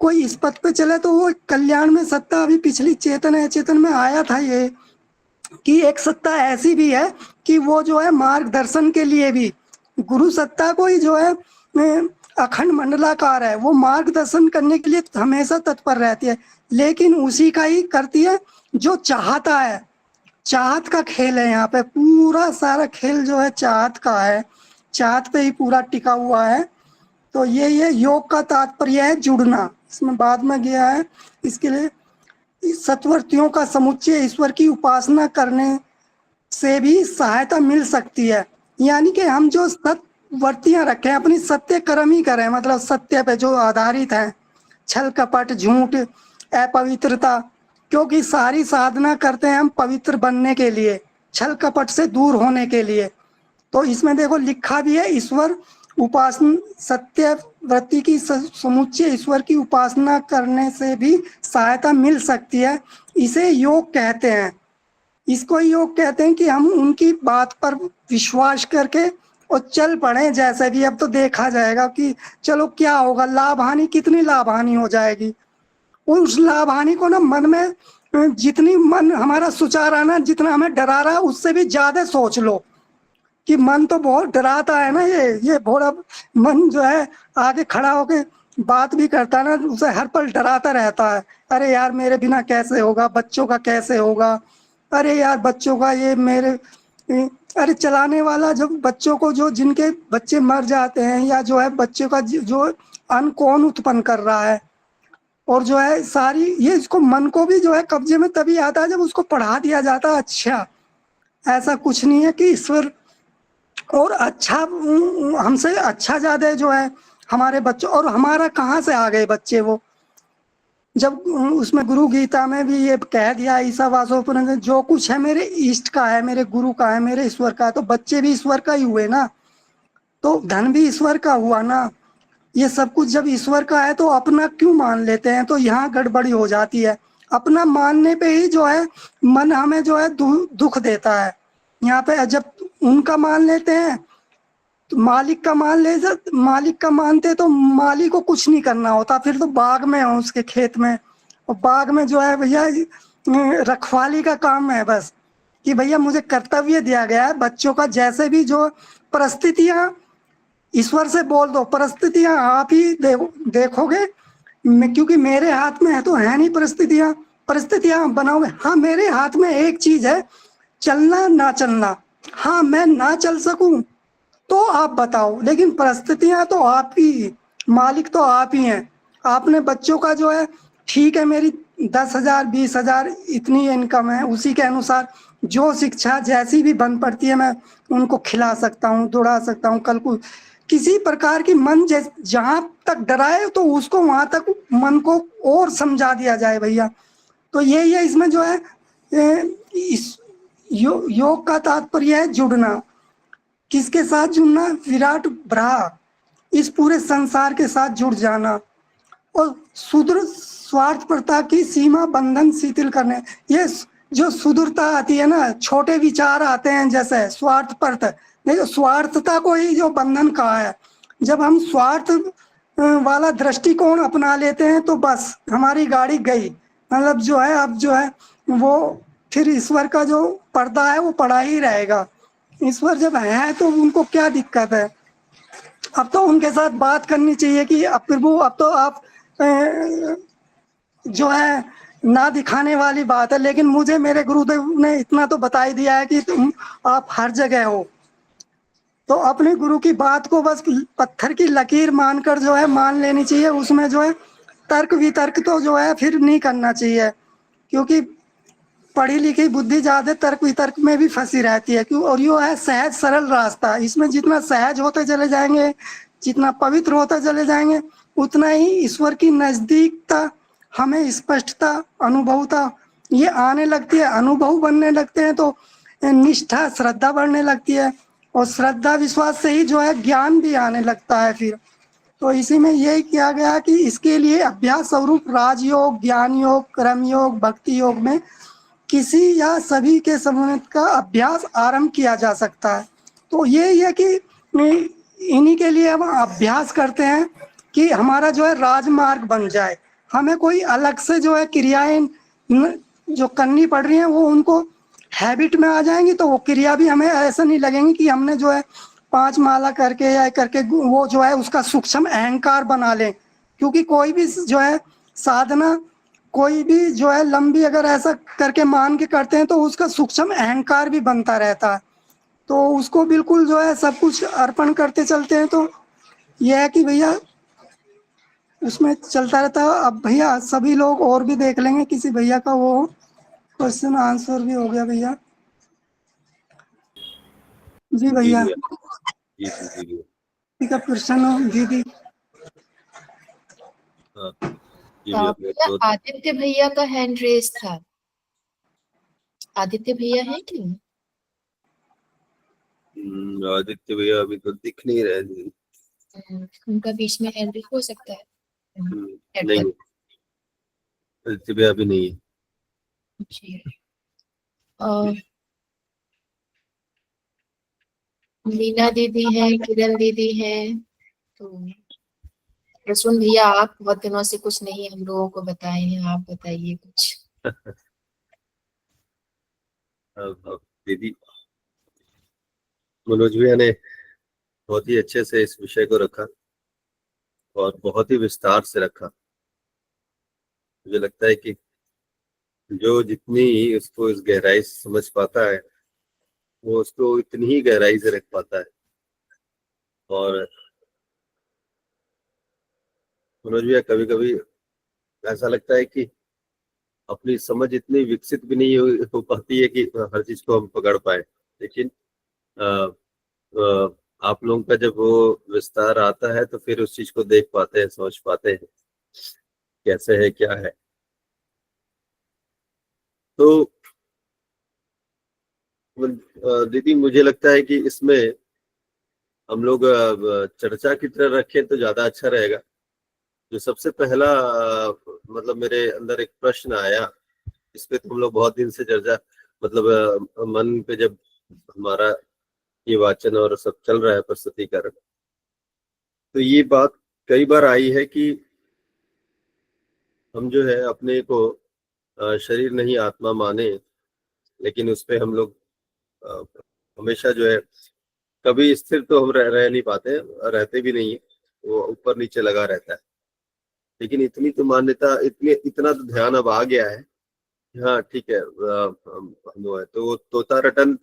कोई इस पथ पे चले तो वो कल्याण में सत्ता, अभी पिछली चेतन अचेतन में आया था ये कि एक सत्ता ऐसी भी है कि वो जो है मार्गदर्शन के लिए भी, गुरु सत्ता को ही जो है अखंड मंडलाकार है, वो मार्गदर्शन करने के लिए हमेशा तत्पर रहती है, लेकिन उसी का ही करती है जो चाहता है। चाहत का खेल है यहाँ पे, पूरा सारा खेल जो है चाहत का है, चाहत पे ही पूरा टिका हुआ है। तो ये योग का तात्पर्य है जुड़ना, इसमें बाद में गया है। इसके लिए सत्वर्तियों का समुच्चय ईश्वर की उपासना करने से भी सहायता मिल सकती है, यानी कि हम जो सत्वर्तियां रखें अपनी सत्य कर्म ही करें, मतलब सत्य पे जो आधारित है, छल कपट झूठ अपवित्रता, क्योंकि सारी साधना करते हैं हम पवित्र बनने के लिए, छल कपट से दूर होने के लिए। तो इसमें देखो लिखा भी है ईश्वर उपासना, सत्य वृत्ति की समुच्चय ईश्वर की उपासना करने से भी सहायता मिल सकती है, इसे योग कहते हैं। इसको योग कहते हैं कि हम उनकी बात पर विश्वास करके और चल पड़े जैसे भी। अब तो देखा जाएगा कि चलो क्या होगा, लाभ हानि, कितनी लाभ हानि हो जाएगी, उस लाभ हानि को ना मन में जितनी मन हमारा सुचार आना, जितना हमें डरा रहा है उससे भी ज्यादा सोच लो कि मन तो बहुत डराता है ना, ये थोड़ा मन जो है आगे खड़ा होके बात भी करता है ना, उसे हर पल डराता रहता है, अरे यार मेरे बिना कैसे होगा, बच्चों का कैसे होगा, अरे यार बच्चों का ये मेरे, अरे चलाने वाला जब बच्चों को, जो जिनके बच्चे मर जाते हैं, या जो है बच्चों का जो अन्न कौन उत्पन्न कर रहा है, और जो है सारी ये, इसको मन को भी जो है कब्जे में तभी आता है जब उसको पढ़ा दिया जाता है। अच्छा ऐसा कुछ नहीं है कि ईश्वर और अच्छा हमसे अच्छा ज्यादा जो है हमारे बच्चों, और हमारा कहाँ से आ गए बच्चे, वो जब उसमें गुरु गीता में भी ये कह दिया, ईसा वासोपन जो कुछ है मेरे इष्ट का है, मेरे गुरु का है, मेरे ईश्वर का है, तो बच्चे भी ईश्वर का ही हुए ना, तो धन भी ईश्वर का हुआ ना, ये सब कुछ जब ईश्वर का है तो अपना क्यों मान लेते हैं, तो यहाँ गड़बड़ी हो जाती है। अपना मानने पे ही जो है मन हमें जो है दुख देता है। यहाँ पे जब उनका मान लेते हैं तो मालिक का मालिक का मानते तो मालिक को कुछ नहीं करना होता, फिर तो बाग में हो उसके खेत में, और बाग में जो है भैया रखवाली का काम है बस, कि भैया मुझे कर्तव्य दिया गया है बच्चों का, जैसे भी जो परिस्थितियां, ईश्वर से बोल दो परिस्थितियां आप ही देखोगे, क्योंकि मेरे हाथ में है तो है नहीं परिस्थितियां, परिस्थितियां बनाओगे। हाँ मेरे हाथ में एक चीज है, चलना ना चलना, हाँ मैं ना चल सकूं तो आप बताओ, लेकिन परिस्थितियां तो आप ही, मालिक तो आप ही हैं। आपने बच्चों का जो है, ठीक है मेरी 10,000 20,000 इतनी इनकम है, उसी के अनुसार जो शिक्षा जैसी भी बन पड़ती है मैं उनको खिला सकता हूँ, दौड़ा सकता हूँ, कल को किसी प्रकार की मन जहां तक डराए तो उसको वहां तक मन को और समझा दिया जाए भैया। तो यही है इसमें जो है इस योग का तात्पर्य है जुड़ना। किसके साथ जुड़ना? विराट ब्रह्म, इस पूरे संसार के साथ जुड़ जाना और सुदृढ़ स्वार्थपरता की सीमा बंधन शिथिल करने। ये जो सुदूरता आती है ना, छोटे विचार आते हैं जैसे स्वार्थपरता, देखो स्वार्थता को ही जो बंधन कहा है। जब हम स्वार्थ वाला दृष्टिकोण अपना लेते हैं तो बस हमारी गाड़ी गई, मतलब जो है अब जो है वो फिर ईश्वर का जो पर्दा है वो पड़ा ही रहेगा। ईश्वर जब है तो उनको क्या दिक्कत है? अब तो उनके साथ बात करनी चाहिए कि अब प्रभु अब तो आप जो है ना दिखाने वाली बात है, लेकिन मुझे मेरे गुरुदेव ने इतना तो बता ही दिया है कि तुम आप हर जगह हो। तो अपने गुरु की बात को बस पत्थर की लकीर मानकर जो है मान लेनी चाहिए, उसमें जो है तर्क वितर्क तो जो है फिर नहीं करना चाहिए, क्योंकि पढ़ी लिखी बुद्धि ज्यादा तर्क वितर्क में भी फंसी रहती है। क्यों? और यो है सहज सरल रास्ता, इसमें जितना सहज होते चले जाएंगे, जितना पवित्र होते चले जाएंगे, उतना ही ईश्वर की नजदीकता, हमें स्पष्टता, अनुभवता ये आने लगती है। अनुभव बनने लगते हैं तो निष्ठा श्रद्धा बढ़ने लगती है, और श्रद्धा विश्वास से ही जो है ज्ञान भी आने लगता है फिर। तो इसी में यही किया गया कि इसके लिए अभ्यास स्वरूप राजयोग, ज्ञान योग, कर्म योग, भक्ति योग में किसी या सभी के समन्वित का अभ्यास आरंभ किया जा सकता है। तो यही है कि इन्हीं के लिए हम अभ्यास करते हैं कि हमारा जो है राजमार्ग बन जाए। हमें कोई अलग से जो है क्रियाएं जो करनी पड़ रही हैं वो उनको हैबिट में आ जाएंगी, तो वो क्रिया भी हमें ऐसा नहीं लगेंगी कि हमने जो है 5 माला करके या करके वो जो है उसका सूक्ष्म अहंकार बना लें। क्योंकि कोई भी जो है साधना, कोई भी जो है लंबी अगर ऐसा करके मान के करते हैं तो उसका सूक्ष्म अहंकार भी बनता रहता है। तो उसको बिल्कुल जो है सब कुछ अर्पण करते चलते हैं, तो यह है कि भैया उसमें चलता रहता है। अब भैया सभी लोग और भी देख लेंगे, किसी भैया का वो क्वेश्चन आंसर भी हो गया भैया। जी भैया, जी जी जी जी। ठीक है, प्रश्न हो दीदी। हाँ जी भैया, भैया आदित्य भैया का हैंड रेस था। आदित्य भैया है कि नहीं? आदित्य भैया अभी तो दिख नहीं रहे थे। उनका बीच में हैंड रेस हो सकता है। नहीं, आदित्य भैया अभी नहीं है। जी। मीना दीदी है, किरण दीदी है, तो रसूल भैया आप बहुत दिनों से कुछ नहीं हम लोगों को बताए हैं, आप बताइए कुछ। दीदी मनोज भैया ने बहुत ही अच्छे से इस विषय को रखा और बहुत ही विस्तार से रखा। मुझे लगता है कि जो जितनी उसको इस गहराई से समझ पाता है वो उसको इतनी ही गहराई से रख पाता है। और मनोज भैया कभी कभी ऐसा लगता है कि अपनी समझ इतनी विकसित भी नहीं हो पाती है कि हर चीज को हम पकड़ पाए, लेकिन आ, आ, आप लोगों का जब वो विस्तार आता है तो फिर उस चीज को देख पाते हैं, समझ पाते हैं कैसे है, क्या है। तो दीदी मुझे लगता है कि इसमें हम लोग चर्चा की तरह रखें तो ज्यादा अच्छा रहेगा। जो सबसे पहला मतलब मेरे अंदर एक प्रश्न आया, इस पे तो हम लोग बहुत दिन से चर्चा, मतलब मन पे जब हमारा ये वाचन और सब चल रहा है प्रस्तुतिकरण, तो ये बात कई बार आई है कि हम जो है अपने को शरीर नहीं आत्मा माने, लेकिन उस पे हम लोग अ, हमेशा जो है कभी स्थिर तो हम रह नहीं पाते, रहते भी नहीं है, वो ऊपर नीचे लगा रहता है। लेकिन इतनी तो मान्यता, इतना तो ध्यान अब आ गया है। हाँ ठीक है, हम वो है तो वो तोता रटन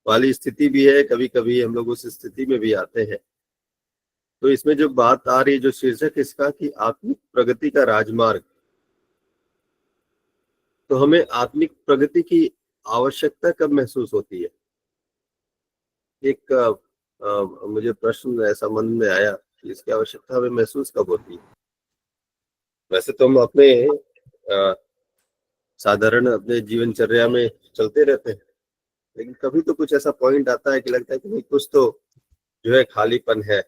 वाली स्थिति भी है, कभी कभी हम लोग उस स्थिति में भी आते हैं। तो इसमें जो बात आ रही है, जो शीर्षक इसका कि आत्मिक प्रगति का राजमार्ग, तो हमें आत्मिक प्रगति की आवश्यकता कब महसूस होती है? एक मुझे प्रश्न ऐसा मन में आया कि इसकी आवश्यकता हमें महसूस कब होती है। वैसे तो हम अपने साधारण अपने जीवनचर्या में चलते रहते हैं, लेकिन कभी तो कुछ ऐसा पॉइंट आता है कि लगता है कि नहीं, कुछ तो जो है खालीपन है।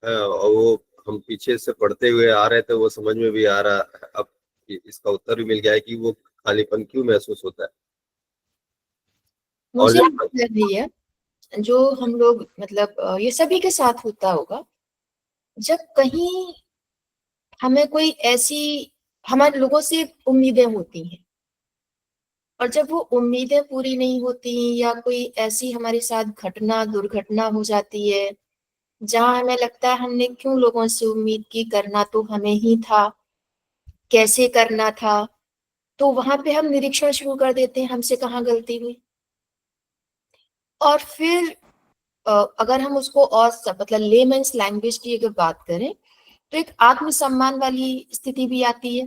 और वो हम पीछे से पढ़ते हुए आ रहे थे, वो समझ में भी आ रहा है, अब इसका उत्तर भी मिल गया है कि वो खालीपन क्यों महसूस होता है। मुझे और लगता है भैया, जो हम लोग मतलब ये सभी के साथ होता होगा, जब कहीं हमें कोई ऐसी हमारे लोगों से उम्मीदें होती हैं और जब वो उम्मीदें पूरी नहीं होती या कोई ऐसी हमारे साथ घटना दुर्घटना हो जाती है जहां हमें लगता है हमने क्यों लोगों से उम्मीद की, करना तो हमें ही था, कैसे करना था, तो वहां पे हम निरीक्षण शुरू कर देते हैं हमसे कहाँ गलती हुई। और फिर अगर हम उसको और मतलब लेमेंस लैंग्वेज की अगर बात करें तो एक आत्मसम्मान वाली स्थिति भी आती है।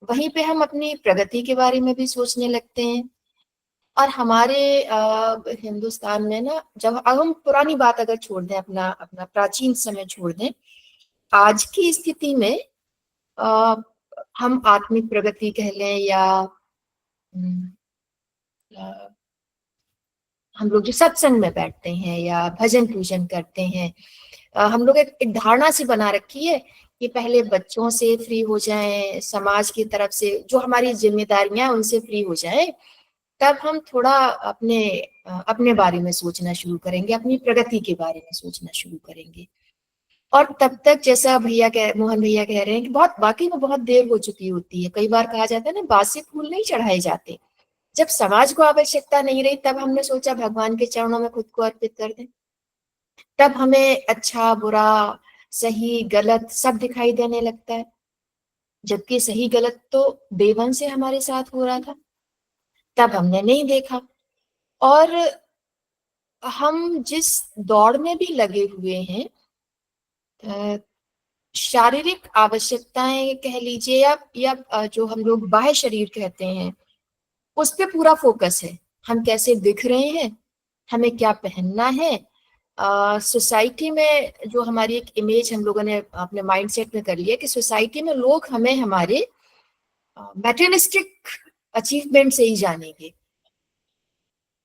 वहीं पे हम अपनी प्रगति के बारे में भी सोचने लगते हैं। और हमारे हिंदुस्तान में ना, जब अब हम पुरानी बात अगर छोड़ दें, अपना अपना प्राचीन समय छोड़ दें, आज की स्थिति में अ, हम आत्मिक प्रगति कह लें या अ, हम लोग जो सत्संग में बैठते हैं या भजन पूजन करते हैं, हम लोग एक धारणा सी बना रखी है कि पहले बच्चों से फ्री हो जाएं, समाज की तरफ से जो हमारी जिम्मेदारियां उनसे फ्री हो जाएं, तब हम थोड़ा अपने बारे में सोचना शुरू करेंगे, अपनी प्रगति के बारे में सोचना शुरू करेंगे। और तब तक जैसा मोहन भैया कह रहे हैं कि बहुत वाकई में बहुत देर हो चुकी होती है। कई बार कहा जाता है ना, बासी फूल नहीं चढ़ाए जाते। जब समाज को आवश्यकता नहीं रही तब हमने सोचा भगवान के चरणों में खुद को अर्पित कर दें। तब हमें अच्छा बुरा सही गलत सब दिखाई देने लगता है, जबकि सही गलत तो देवन से हमारे साथ हो रहा था, तब हमने नहीं देखा। और हम जिस दौड़ में भी लगे हुए हैं, शारीरिक आवश्यकताएं कह लीजिए या जो हम लोग बाह्य शरीर कहते हैं, उस पे पूरा फोकस है। हम कैसे दिख रहे हैं, हमें क्या पहनना है, सोसाइटी में जो हमारी एक इमेज हम लोगों ने अपने माइंडसेट में कर लिया कि सोसाइटी में लोग हमें हमारे मैटेरियलिस्टिक अचीवमेंट से ही जानेंगे।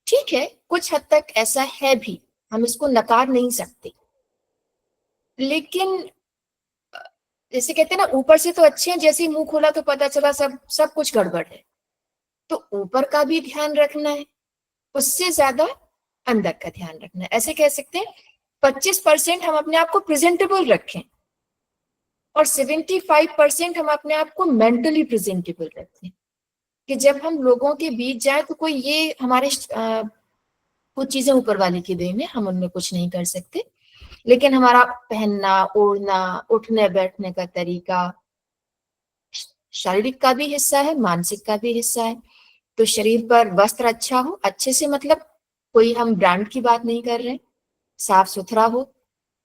ठीक है, कुछ हद तक ऐसा है भी, हम इसको नकार नहीं सकते, लेकिन जैसे कहते हैं ना, ऊपर से तो अच्छे हैं, जैसे ही मुंह खोला तो पता चला सब सब कुछ गड़बड़ है। तो ऊपर का भी ध्यान रखना है, उससे ज्यादा अंदर का ध्यान रखना है। ऐसे कह सकते हैं 25% हम अपने आप को प्रेजेंटेबल रखें और 75% हम अपने आप को मेंटली प्रेजेंटेबल रखें, कि जब हम लोगों के बीच जाए तो कोई ये हमारे कुछ चीजें ऊपर वाले की देन है, हम उनमें कुछ नहीं कर सकते, लेकिन हमारा पहनना ओढ़ना उठने बैठने का तरीका शारीरिक का भी हिस्सा है, मानसिक का भी हिस्सा है। तो शरीर पर वस्त्र अच्छा हो, अच्छे से मतलब कोई हम ब्रांड की बात नहीं कर रहे, साफ सुथरा हो।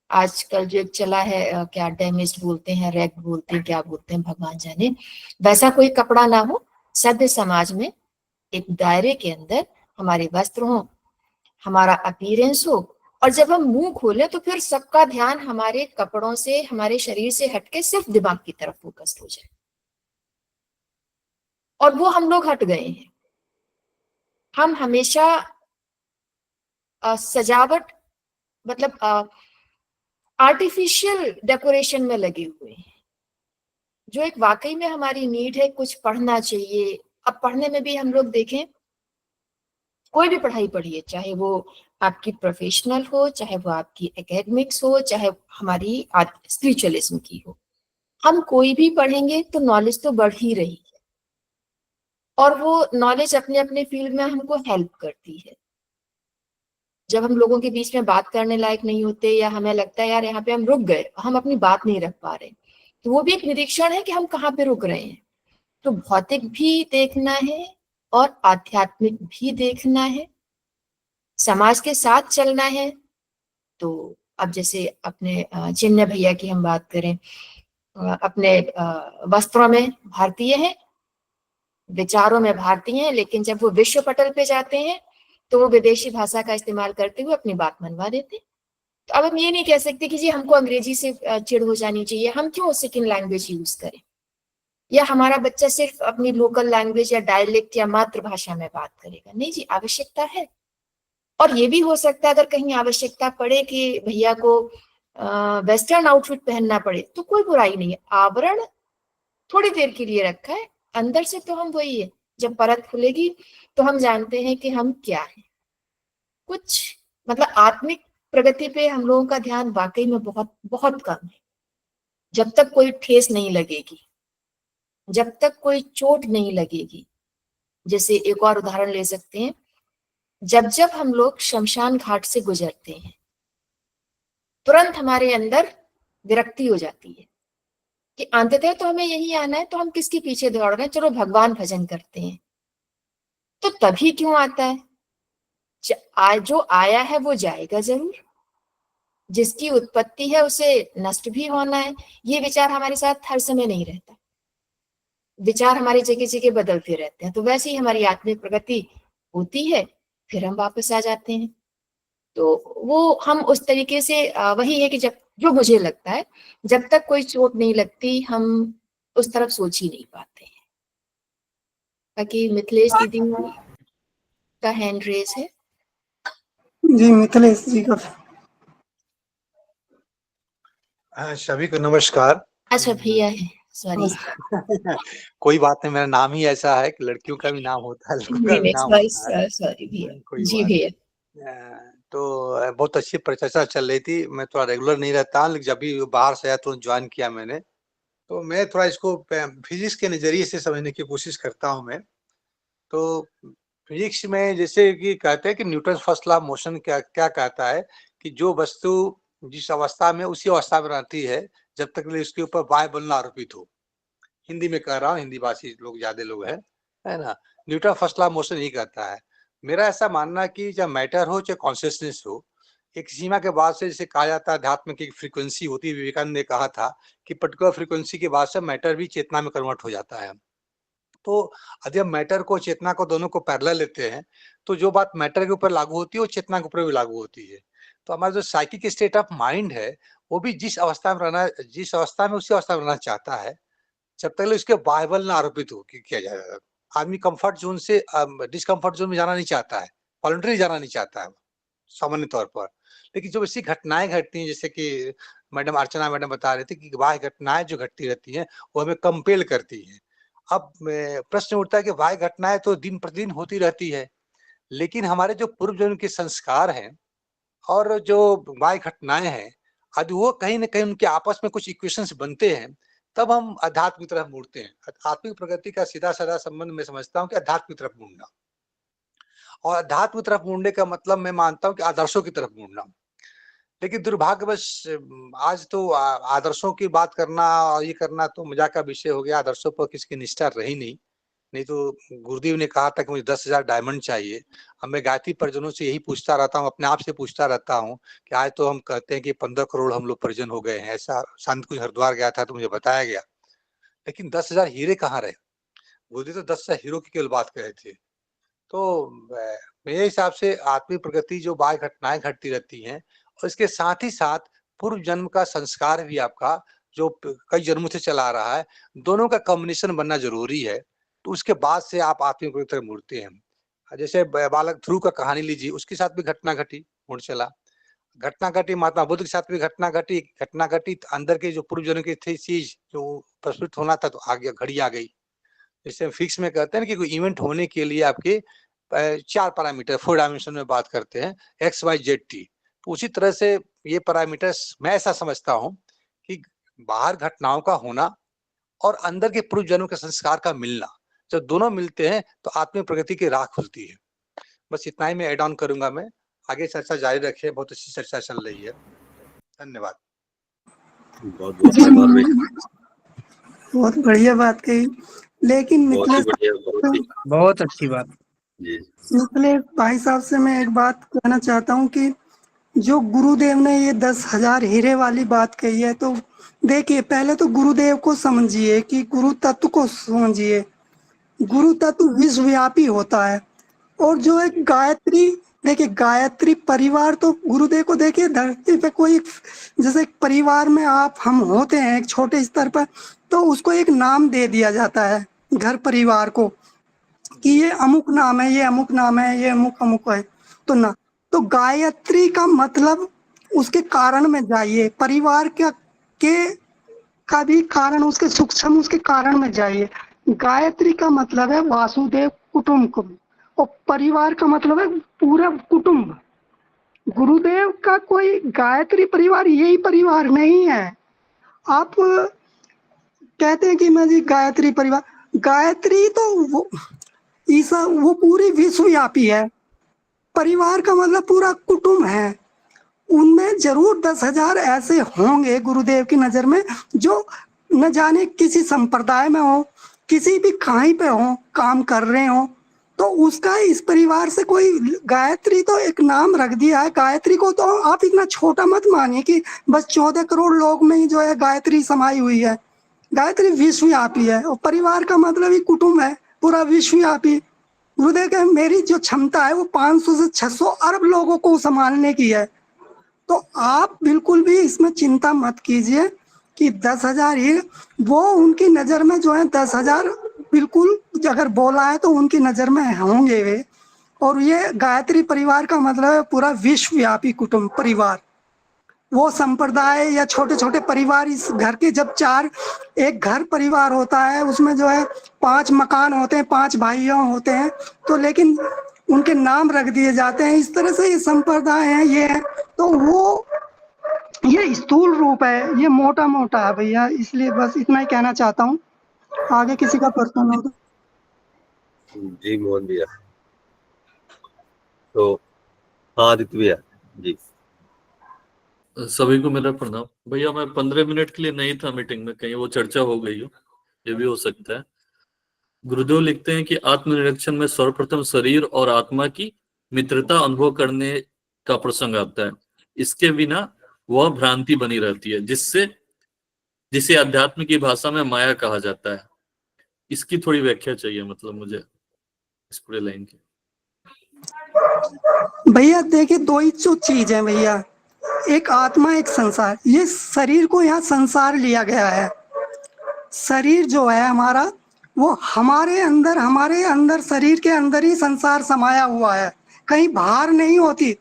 आजकल जो एक चला है क्या डैमेज बोलते हैं, रैग बोलते हैं, क्या बोलते हैं भगवान जाने, वैसा कोई कपड़ा ना हो। सभ्य समाज में एक दायरे के अंदर हमारे वस्त्र हो, हमारा अपीयरेंस हो, और जब हम मुंह खोले तो फिर सबका ध्यान हमारे कपड़ों से, हमारे शरीर से हटके सिर्फ दिमाग की तरफ फोकस्ड हो जाए। और वो हम लोग हट गए हैं। हम हमेशा सजावट मतलब आर्टिफिशियल डेकोरेशन में लगे हुए हैं, जो एक वाकई में हमारी नीड है। कुछ पढ़ना चाहिए। अब पढ़ने में भी हम लोग देखें, कोई भी पढ़ाई पढ़िए, चाहे वो आपकी प्रोफेशनल हो, चाहे वो आपकी एकेडमिक्स हो, चाहे हमारी स्पिरिचुअलिज्म की हो, हम कोई भी पढ़ेंगे तो नॉलेज तो बढ़ ही रही है, और वो नॉलेज अपने अपने फील्ड में हमको हेल्प करती है। जब हम लोगों के बीच में बात करने लायक नहीं होते, या हमें लगता है यार यहाँ पे हम रुक गए, हम अपनी बात नहीं रख पा रहे, तो वो भी एक निरीक्षण है कि हम कहाँ पे रुक रहे हैं। तो भौतिक भी देखना है और आध्यात्मिक भी देखना है, समाज के साथ चलना है। तो अब जैसे अपने चिन्ह भैया की हम बात करें, अपने वस्त्रों में भारतीय हैं, विचारों में भारतीय हैं, लेकिन जब वो विश्व पटल पे जाते हैं तो वो विदेशी भाषा का इस्तेमाल करते हुए अपनी बात मनवा देते। तो अब हम ये नहीं कह सकते कि जी हमको अंग्रेजी से चिढ़ हो जानी चाहिए, हम क्यों सेकंड लैंग्वेज यूज करें, या हमारा बच्चा सिर्फ अपनी लोकल लैंग्वेज या डायलेक्ट या मातृभाषा में बात करेगा। नहीं जी, आवश्यकता है। और ये भी हो सकता है अगर कहीं आवश्यकता पड़े कि भैया को वेस्टर्न आउटफिट पहनना पड़े, तो कोई बुराई नहीं है। आवरण थोड़ी देर के लिए रखा है, अंदर से तो हम वही है। जब परत खुलेगी तो हम जानते हैं कि हम क्या है। कुछ मतलब आत्मिक प्रगति पे हम लोगों का ध्यान वाकई में बहुत बहुत कम है। जब तक कोई ठेस नहीं लगेगी, जब तक कोई चोट नहीं लगेगी। जैसे एक और उदाहरण ले सकते हैं, जब जब हम लोग शमशान घाट से गुजरते हैं, तुरंत हमारे अंदर विरक्ति हो जाती है कि अंततः तो हमें यही आना है, तो हम किसके पीछे दौड़ रहे हैं, चलो भगवान भजन करते हैं। तो तभी क्यों आता है? जो आया है वो जाएगा जरूर, जिसकी उत्पत्ति है उसे नष्ट भी होना है। ये विचार हमारे साथ हर समय नहीं रहता, विचार हमारी जगह जगह बदलते रहते हैं। तो वैसे ही हमारी आत्मिक प्रगति होती है, फिर हम वापस आ जाते हैं। तो वो हम उस तरीके से वही है कि जब जो मुझे लगता है जब तक कोई चोट नहीं लगती हम उस तरफ सोच ही नहीं पाते हैं। बाकी मिथिलेश दीदी का हैंड रेस है। जी मिथिलेश जी का। सभी को नमस्कार। अच्छा भैया है, सॉरी। कोई बात नहीं, मेरा नाम ही ऐसा है कि लड़कियों का भी नाम होता है, लड़कों का भी नाम होता है। सॉरी भैया। कोई जी बात भैया। तो बहुत अच्छी चर्चा चल रही थी। मैं थोड़ा रेगुलर नहीं रहता, लेकिन जब भी बाहर से आया तुरंत ज्वाइन किया मैंने। तो मैं थोड़ा इसको फिजिक्स के नजरिए से समझने की कोशिश करता हूँ मैं। तो फिजिक्स में जैसे कि कहते हैं कि Newton first law of motion क्या क्या कहता है कि जो वस्तु जिस अवस्था में उसी अवस्था में रहती है जब तक उसके ऊपर बाह्य बल न आरोपित हो। हिंदी में कह रहा हूँ, हिंदी भाषी लोग ज्यादा लोग हैं, है ना। Newton first law of motion यही कहता है। मेरा ऐसा मानना है कि चाहे मैटर हो चाहे कॉन्शियसनेस हो, एक सीमा के बाद से जैसे कहा जाता है अध्यात्म की फ्रीक्वेंसी होती है, विवेकानंद ने कहा था कि पर्टिकुलर फ्रीक्वेंसी के बाद से मैटर भी चेतना में कन्वर्ट हो जाता है। तो यदि हम मैटर को चेतना को दोनों को पैरेलल लेते हैं तो जो बात मैटर के ऊपर लागू होती है वो चेतना के ऊपर भी लागू होती है। तो हमारा जो साइकिक स्टेट ऑफ माइंड है वो भी जिस अवस्था में रहना, जिस अवस्था में उसी अवस्था में रहना चाहता है जब तक उसके बाह्य बल ना आरोपित हो कि किया जाएगा। आदमी कंफर्ट जोन से डिस्कम्फर्ट जोन में जाना नहीं चाहता है, वॉलंटरी जाना नहीं चाहता है सामान्य तौर पर। लेकिन जो ऐसी घटनाएं घटती हैं जैसे कि मैडम अर्चना मैडम बता रहे थे कि बाह्य घटनाएं जो घटती रहती हैं वो हमें कंपेल करती हैं। अब प्रश्न उठता है कि बाह्य घटनाएं तो दिन प्रतिदिन होती रहती है, लेकिन हमारे जो पूर्व जन्म के संस्कार हैं और जो बाह्य घटनाएं हैं यदि वो कहीं ना कहीं उनके आपस में कुछ इक्वेशंस बनते हैं तब हम अध्यात्म की तरफ मुड़ते हैं। आत्मिक प्रगति का सीधा साधा संबंध मैं समझता हूँ कि अध्यात्म की तरफ मुड़ना, और अध्यात्म की तरफ मुड़ने का मतलब मैं मानता हूँ कि आदर्शों की तरफ मुड़ना। लेकिन दुर्भाग्यवश आज तो आदर्शों की बात करना और ये करना तो मजाक का विषय हो गया। आदर्शों पर किसी की निष्ठा रही नहीं तो गुरुदेव ने कहा था कि मुझे 10,000 डायमंड चाहिए। अब मैं गायत्री परिजनों से यही पूछता रहता हूँ, अपने आप से पूछता रहता हूँ कि आज तो हम कहते हैं कि 15 करोड़ हम लोग परिजन हो गए हैं। ऐसा शांत कुछ हरिद्वार गया था तो मुझे बताया गया, लेकिन 10,000 हीरे कहाँ रहे? गुरुदेव तो 10,000 हीरो की केवल बात कहे थे। तो मेरे हिसाब से आत्मिक प्रगति जो बाह्य घटनाएं घटती रहती हैं और इसके साथ ही साथ पूर्व जन्म का संस्कार भी आपका जो कई जन्मों से चला आ रहा है, दोनों का कॉम्बिनेशन बनना जरूरी है। तो उसके बाद से आप आत्मिक प्रगति तरफ मुड़ते हैं। जैसे बालक ध्रुव का कहानी लीजिए, उसके साथ भी घटना घटी, मुड़ चला। घटना घटी महात्मा बुद्ध के साथ भी घटना घटी अंदर के जो पूर्व जन्म की थी चीज जो प्रस्तुत होना था तो आ गया, घड़ी आ गई। जैसे फिक्स में कहते हैं कि कोई इवेंट होने के लिए आपके 4 पैरामीटर 4 डायमेंशन में बात करते हैं, एक्स वाई जेड टी। तो उसी तरह से ये पैरामीटर्स मैं ऐसा समझता हूँ कि बाहर घटनाओं का होना और अंदर के पूर्व जन्म के संस्कार का मिलना, जब दोनों मिलते हैं तो आत्मिक प्रगति की राह खुलती है। बस इतना ही मैं ऐड ऑन करूंगा। मैं आगे चर्चा जारी रखे, बहुत अच्छी चर्चा चल रही है। धन्यवाद। बहुत बहुत आभार भैया, बहुत बढ़िया बात कही। लेकिन बहुत ही मिथिलेश बढ़िया, बहुत अच्छी बात। जी मिथिलेश भाई साहब से मैं एक बात कहना चाहता हूँ कि जो गुरुदेव ने ये 10,000 हीरे वाली बात कही है, तो देखिए पहले तो गुरुदेव को समझिए कि गुरु तत्व को समझिए। गुरु तत्व विश्वव्यापी होता है और जो है गायत्री, देखिए गायत्री परिवार तो गुरुदेव को देखिए धरती पे कोई, जैसे परिवार में आप हम होते हैं एक छोटे स्तर पर, तो उसको एक नाम दे दिया जाता है घर परिवार को कि ये अमुक नाम है, ये अमुक नाम है, ये अमुक अमुक है। तो ना, तो गायत्री का मतलब उसके कारण में जाइए, परिवार का भी कारण, उसके सूक्ष्म उसके कारण में जाइए। गायत्री का मतलब है वासुदेव कुटुंबकम, और परिवार का मतलब है पूरा कुटुंब। गुरुदेव का कोई गायत्री परिवार यही परिवार नहीं है। आप कहते हैं कि मैं जी गायत्री परिवार, गायत्री तो वो ईसा वो पूरी विश्वव्यापी है। परिवार का मतलब पूरा कुटुंब है। उनमें जरूर 10,000 ऐसे होंगे गुरुदेव की नजर में जो न जाने किसी संप्रदाय में हो, किसी भी कहीं पे हो, काम कर रहे हो, तो उसका इस परिवार से कोई, गायत्री तो एक नाम रख दिया है। गायत्री को तो आप इतना छोटा मत मानिए कि बस 14 करोड़ लोग में ही जो है गायत्री समाई हुई है। गायत्री विश्वव्यापी है, और परिवार का मतलब ही कुटुंब है, पूरा विश्वव्यापी। गुरुदेव के मेरी जो क्षमता है वो 500 से 600 अरब लोगों को संभालने की है। तो आप बिल्कुल भी इसमें चिंता मत कीजिए कि 10,000 ही, वो उनकी नज़र में जो है 10,000 बिल्कुल, अगर बोला है तो उनकी नज़र में होंगे वे। और ये गायत्री परिवार का मतलब है पूरा विश्वव्यापी कुटुंब परिवार। वो संप्रदाय या छोटे छोटे परिवार, इस घर के जब एक घर परिवार होता है, उसमें जो है 5 मकान होते हैं, 5 भाइयों होते हैं, तो लेकिन उनके नाम रख दिए जाते हैं। इस तरह से ये संप्रदाय है, ये है। तो वो ये स्थूल रूप है, ये मोटा मोटा है भैया, इसलिए बस इतना ही कहना चाहता हूँ। आगे किसी का प्रश्न हो तो। जी मोहन भैया, तो हाँ आदित्य भैया जी। सभी को मेरा प्रणाम भैया। मैं 15 मिनट के लिए नहीं था मीटिंग में, कहीं वो चर्चा हो गई हो, ये भी हो सकता है। गुरुदेव लिखते हैं कि आत्मनिरीक्षण में सर्वप्रथम शरीर और आत्मा की मित्रता अनुभव करने का प्रसंग आता है। इसके बिना वह भ्रांति बनी रहती है, जिसे अध्यात्म की भाषा में माया कहा जाता है। इसकी थोड़ी व्याख्या चाहिए, मतलब मुझे इस पूरे लाइन की। भैया देखिए, दो ही जो चीज है भैया, एक आत्मा एक संसार। ये शरीर को यहाँ संसार लिया गया है। शरीर जो है हमारा, वो हमारे अंदर शरीर के अंदर ही संसार समाया हुआ है, कहीं बाहर नहीं होती।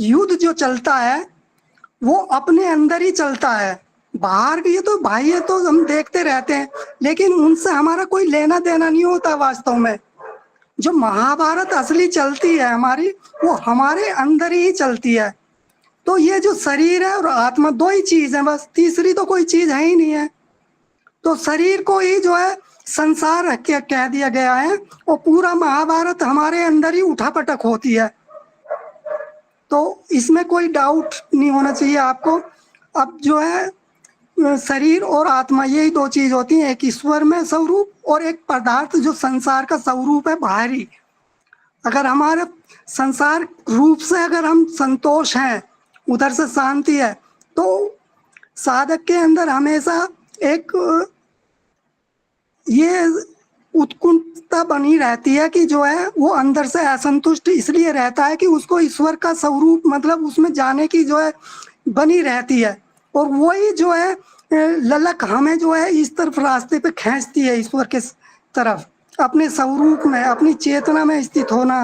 युद्ध जो चलता है वो अपने अंदर ही चलता है। बाहर ये तो भाई है, तो हम देखते रहते हैं, लेकिन उनसे हमारा कोई लेना देना नहीं होता वास्तव में। जो महाभारत असली चलती है हमारी, वो हमारे अंदर ही चलती है। तो ये जो शरीर है और आत्मा, दो ही चीज है बस, तीसरी तो कोई चीज है ही नहीं है। तो शरीर को ही जो है संसार कह दिया गया है, और पूरा महाभारत हमारे अंदर ही उठापटक होती है। तो इसमें कोई डाउट नहीं होना चाहिए आपको। अब जो है शरीर और आत्मा, यही दो चीज होती है, एक ईश्वर में स्वरूप और एक पदार्थ जो संसार का स्वरूप है बाहरी। अगर हमारे संसार रूप से अगर हम संतोष हैं, उधर से शांति है, तो साधक के अंदर हमेशा एक ये उत्कंठता बनी रहती है कि जो है वो अंदर से असंतुष्ट इसलिए रहता है कि उसको ईश्वर का स्वरूप, मतलब उसमें जाने की जो है बनी रहती है। और वही जो है ललक हमें जो है इस तरफ रास्ते पे खींचती है, ईश्वर के तरफ, अपने स्वरूप में, अपनी चेतना में स्थित होना,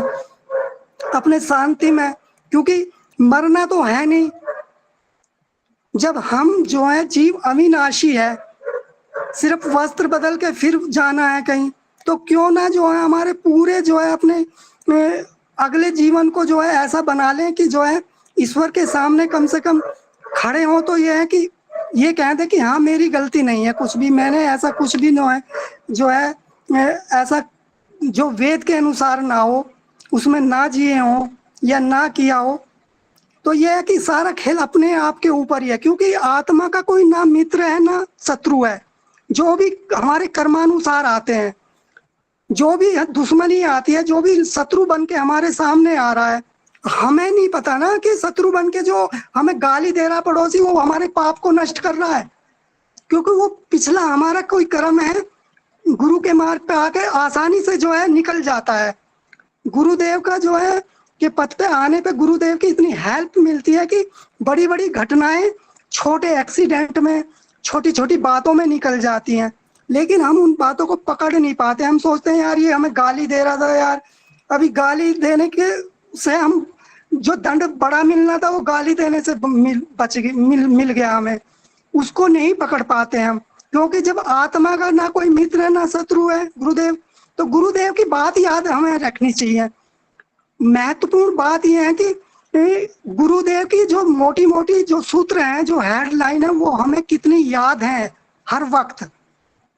अपने शांति में। क्योंकि मरना तो है नहीं। जब हम जो है जीव अविनाशी है, सिर्फ वस्त्र बदल के फिर जाना है कहीं, तो क्यों ना जो है हमारे पूरे जो है अपने अगले जीवन को जो है ऐसा बना लें कि जो है ईश्वर के सामने कम से कम खड़े हों तो ये है कि ये कह दे कि हाँ मेरी गलती नहीं है, कुछ भी मैंने ऐसा कुछ भी न है जो है ऐसा जो वेद के अनुसार ना हो, उसमें ना जिए हो या ना किया हो। तो ये है कि सारा खेल अपने आप के ऊपर ही है, क्योंकि आत्मा का कोई ना मित्र है ना शत्रु है। जो भी हमारे कर्मानुसार आते हैं, जो भी दुश्मनी आती है, जो भी शत्रु बन के हमारे सामने आ रहा है, हमें नहीं पता ना कि शत्रु बन के जो हमें गाली दे रहा पड़ोसी, वो हमारे पाप को नष्ट कर रहा है, क्योंकि वो पिछला हमारा कोई कर्म है, गुरु के मार्ग पे आके आसानी से जो है निकल जाता है। गुरुदेव का जो है कि पद पे आने पे गुरुदेव की इतनी हेल्प मिलती है कि बड़ी बड़ी घटनाएं छोटे एक्सीडेंट में, छोटी छोटी बातों में निकल जाती हैं, लेकिन हम उन बातों को पकड़ नहीं पाते। हम सोचते हैं यार ये हमें गाली दे रहा था, यार अभी गाली देने के से हम जो दंड बड़ा मिलना था वो गाली देने से मिल गया हमें, उसको नहीं पकड़ पाते हम। क्योंकि जब आत्मा का ना कोई मित्र है ना शत्रु है गुरुदेव, तो गुरुदेव की बात याद हमें रखनी चाहिए। महत्वपूर्ण बात यह है कि गुरुदेव की जो मोटी मोटी जो सूत्र हैं, जो हेडलाइन है, वो हमें कितनी याद है हर वक्त।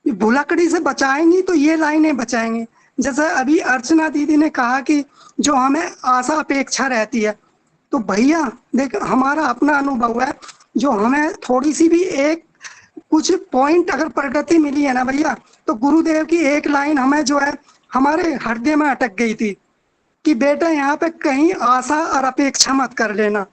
भुलक्कड़ी से बचाएंगी तो ये लाइनें बचाएंगे। जैसे अभी अर्चना दीदी ने कहा कि जो हमें आशा अपेक्षा रहती है, तो भैया देख हमारा अपना अनुभव है, जो हमें थोड़ी सी भी एक कुछ पॉइंट अगर प्रगति मिली है ना भैया, तो गुरुदेव की एक लाइन हमें जो है हमारे हृदय में अटक गई थी कि बेटा यहाँ पे कहीं आशा और अपेक्षा मत कर लेना।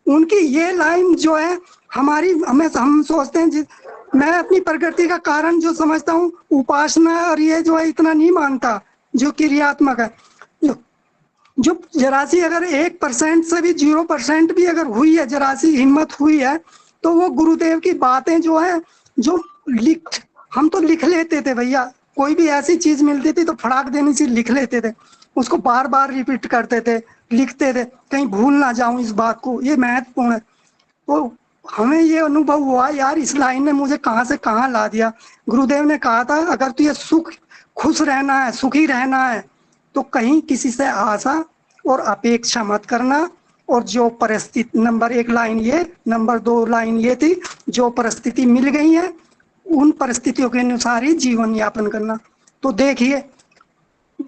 उनकी ये लाइन जो है हमारी हम सोचते हैं, मैं अपनी प्रगति का कारण जो समझता हूँ उपासना और ये जो है इतना नहीं मानता, जो क्रियात्मक है। जो जरा सी अगर 1% से भी 0% भी अगर हुई है, जरा सी हिम्मत हुई है, तो वो गुरुदेव की बातें जो है जो हम तो लिख लेते थे भैया। कोई भी ऐसी चीज मिलती थी तो फड़ाक देने से लिख लेते थे, उसको बार बार रिपीट करते थे, लिखते थे, कहीं भूल ना जाऊं इस बात को, ये महत्वपूर्ण है। तो हमें ये अनुभव हुआ यार इस लाइन ने मुझे कहाँ से कहाँ ला दिया। गुरुदेव ने कहा था अगर तुझे खुश रहना है, सुखी रहना है, तो कहीं किसी से आशा और अपेक्षा मत करना। और जो परिस्थिति, नंबर 1 लाइन ये, नंबर 2 लाइन ये थी, जो परिस्थिति मिल गई है उन परिस्थितियों के अनुसार ही जीवन यापन करना। तो देखिए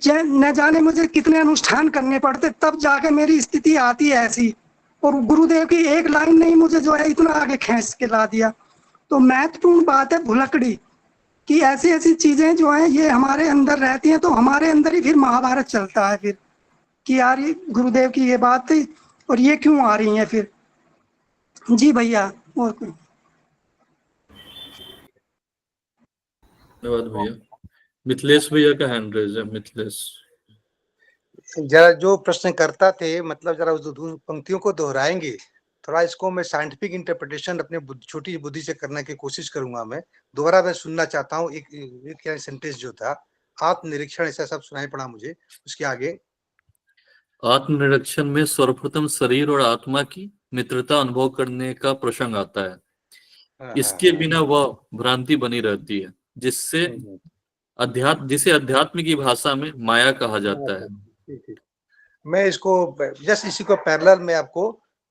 न जाने मुझे कितने अनुष्ठान करने पड़ते तब जाके मेरी स्थिति आती है ऐसी, और गुरुदेव की एक लाइन ने मुझे जो है इतना आगे खींच के ला दिया। तो महत्वपूर्ण बात है भुलक्कड़ी कि ऐसी ऐसी चीजें जो हैं ये हमारे अंदर रहती हैं, तो हमारे अंदर ही फिर महाभारत चलता है फिर कि यार ये गुरुदेव की ये बात थी और ये क्यों आ रही है फिर। जी भैया, और कोई धन्यवाद भैया। मिथिलेश भैया का हैंड रेज है। मिथिलेश जरा जो प्रश्न करता थे, मतलब जरा उस पंक्तियों को दोहराएंगे, थोड़ा इसको मैं साइंटिफिक इंटरप्रिटेशन अपने छोटी बुद्धि से करने की कोशिश करूंगा। मैं दोबारा मैं सुनना चाहता हूँ। एक सेंटेंस जो था आत्मनिरीक्षण, ऐसा सब सुनाई पड़ा मुझे। उसके आगे आत्मनिरीक्षण में सर्वप्रथम शरीर और आत्मा की मित्रता अनुभव करने का प्रसंग आता है। इसके बिना वह भ्रांति बनी रहती है, जिसे अध्यात्म की भाषा में माया कहा जाता है। मैं इसको जस्ट इसी को पैरेलल में आपको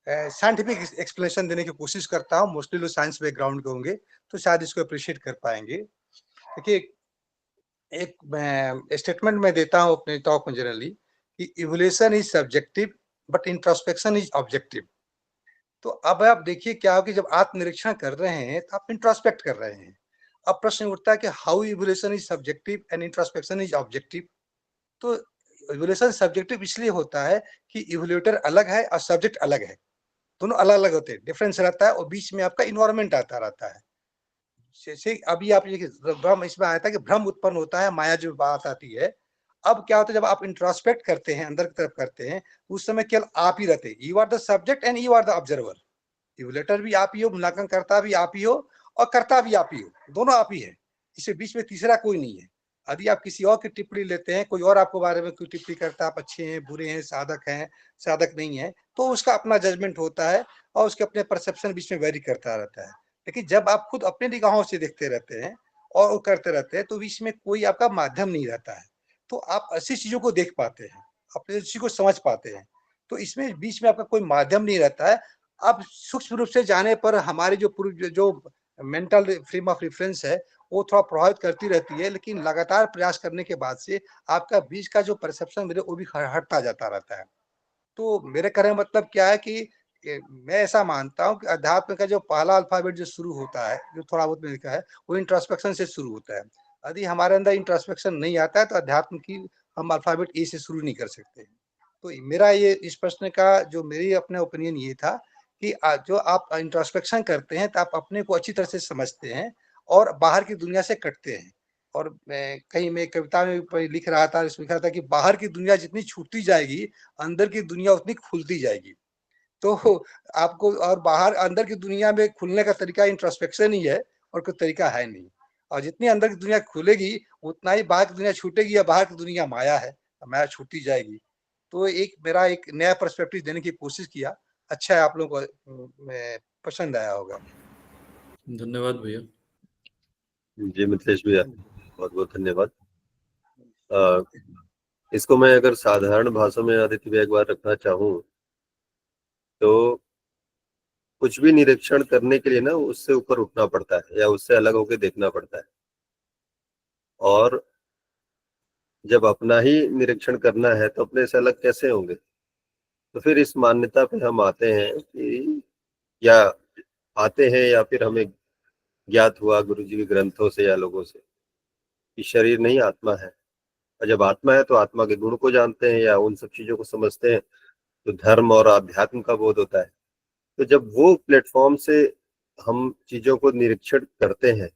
साइंटिफिक एक्सप्लेनेशन देने की कोशिश करता हूँ। मोस्टली लोग साइंस बैकग्राउंड के होंगे तो शायद इसको अप्रिशिएट कर पाएंगे। देखिए, एक स्टेटमेंट मैं देता हूँ अपने टॉक में जनरली कि evolution is subjective but introspection is objective. तो अब आप देखिए क्या हो कि जब आत्मनिरीक्षण कर रहे हैं तो आप इंट्रोस्पेक्ट कर रहे हैं। अब प्रश्न उठता है कि how evolution is subjective and introspection is objective. तो इवोल्यूशन सब्जेक्टिव इसलिए होता है कि इवोल्यूटर अलग है और सब्जेक्ट अलग है, दोनों अलग अलग होते हैं, डिफरेंस रहता है, और बीच में आपका इन्वायरमेंट आता रहता है। जैसे अभी आप ये भ्रम इसमें आया था कि भ्रम उत्पन्न होता है, माया जो बात आती है। अब क्या होता है जब आप इंट्रोस्पेक्ट करते हैं, अंदर की तरफ करते हैं, उस समय केवल आप ही रहते हैं। You are the subject and you are the observer. इवोल्यूटर भी आप ही हो, मूल्यांकन करता भी आप ही हो, और करता भी आप ही हो, दोनों आप ही है। इसके बीच में तीसरा कोई नहीं है। यदि आप किसी और की टिप्पणी लेते हैं, कोई और आपको बारे में कोई टिप्पणी करता है, आप अच्छे हैं, बुरे हैं, साधक नहीं है, तो उसका अपना जजमेंट होता है और उसके अपने परसेप्शन बीच में वेरी करता रहता है। लेकिन जब आप खुद अपने निगाहों से देखते रहते हैं और करते रहते हैं, तो बीच में कोई आपका माध्यम नहीं रहता है, तो आप ऐसी चीजों को देख पाते हैं, अपने चीज को समझ पाते हैं। तो इसमें बीच में आपका कोई माध्यम नहीं रहता है। अब सूक्ष्म रूप से जाने पर हमारी जो मेंटल फ्रेम ऑफ रेफरेंस है वो थोड़ा प्रभावित करती रहती है, लेकिन लगातार प्रयास करने के बाद से आपका बीच का जो परसेप्शन मेरे वो भी हटता जाता रहता है। तो मेरे कहने का मतलब क्या है कि मैं ऐसा मानता हूँ कि अध्यात्म का जो पहला अल्फाबेट जो शुरू होता है, जो थोड़ा बहुत मैंने कहा है, वो इंट्रोस्पेक्शन से शुरू होता है। यदि हमारे अंदर इंट्रोस्पेक्शन नहीं आता है तो अध्यात्म की हम अल्फाबेट ए से शुरू नहीं कर सकते। तो मेरा ये इस प्रश्न का जो मेरी अपने ओपिनियन ये था कि जो आप इंट्रोस्पेक्शन करते हैं तो आप अपने को अच्छी तरह से समझते हैं और बाहर की दुनिया से कटते हैं। और कहीं मैं कविता में लिख रहा था, इसमें लिखा था कि बाहर की दुनिया जितनी छूटती जाएगी, अंदर की दुनिया उतनी खुलती जाएगी। तो आपको और बाहर अंदर की दुनिया में खुलने का तरीका इंट्रोस्पेक्शन ही है, और कोई तरीका है नहीं। और जितनी अंदर की दुनिया खुलेगी उतना ही बाहर की दुनिया छूटेगी, या बाहर की दुनिया माया है, माया छूटती जाएगी। तो एक मेरा एक नया पर्सपेक्टिव देने की कोशिश किया। अच्छा है, आप लोगों को पसंद आया होगा। धन्यवाद भैया। जी मिथिलेश भैया, बहुत बहुत धन्यवाद। इसको मैं अगर साधारण भाषा में आदित्य भैया एक बार रखना चाहूँ तो कुछ भी निरीक्षण करने के लिए ना उससे ऊपर उठना पड़ता है या उससे अलग होकर देखना पड़ता है। और जब अपना ही निरीक्षण करना है तो अपने से अलग कैसे होंगे? तो फिर इस मान्यता पे हम आते हैं कि या फिर हमें ज्ञात हुआ गुरु जी के ग्रंथों से या लोगों से कि शरीर नहीं आत्मा है। और जब आत्मा है तो आत्मा के गुण को जानते हैं या उन सब चीजों को समझते हैं, तो धर्म और अध्यात्म का बोध होता है। तो जब वो प्लेटफॉर्म से हम चीजों को निरीक्षण करते हैं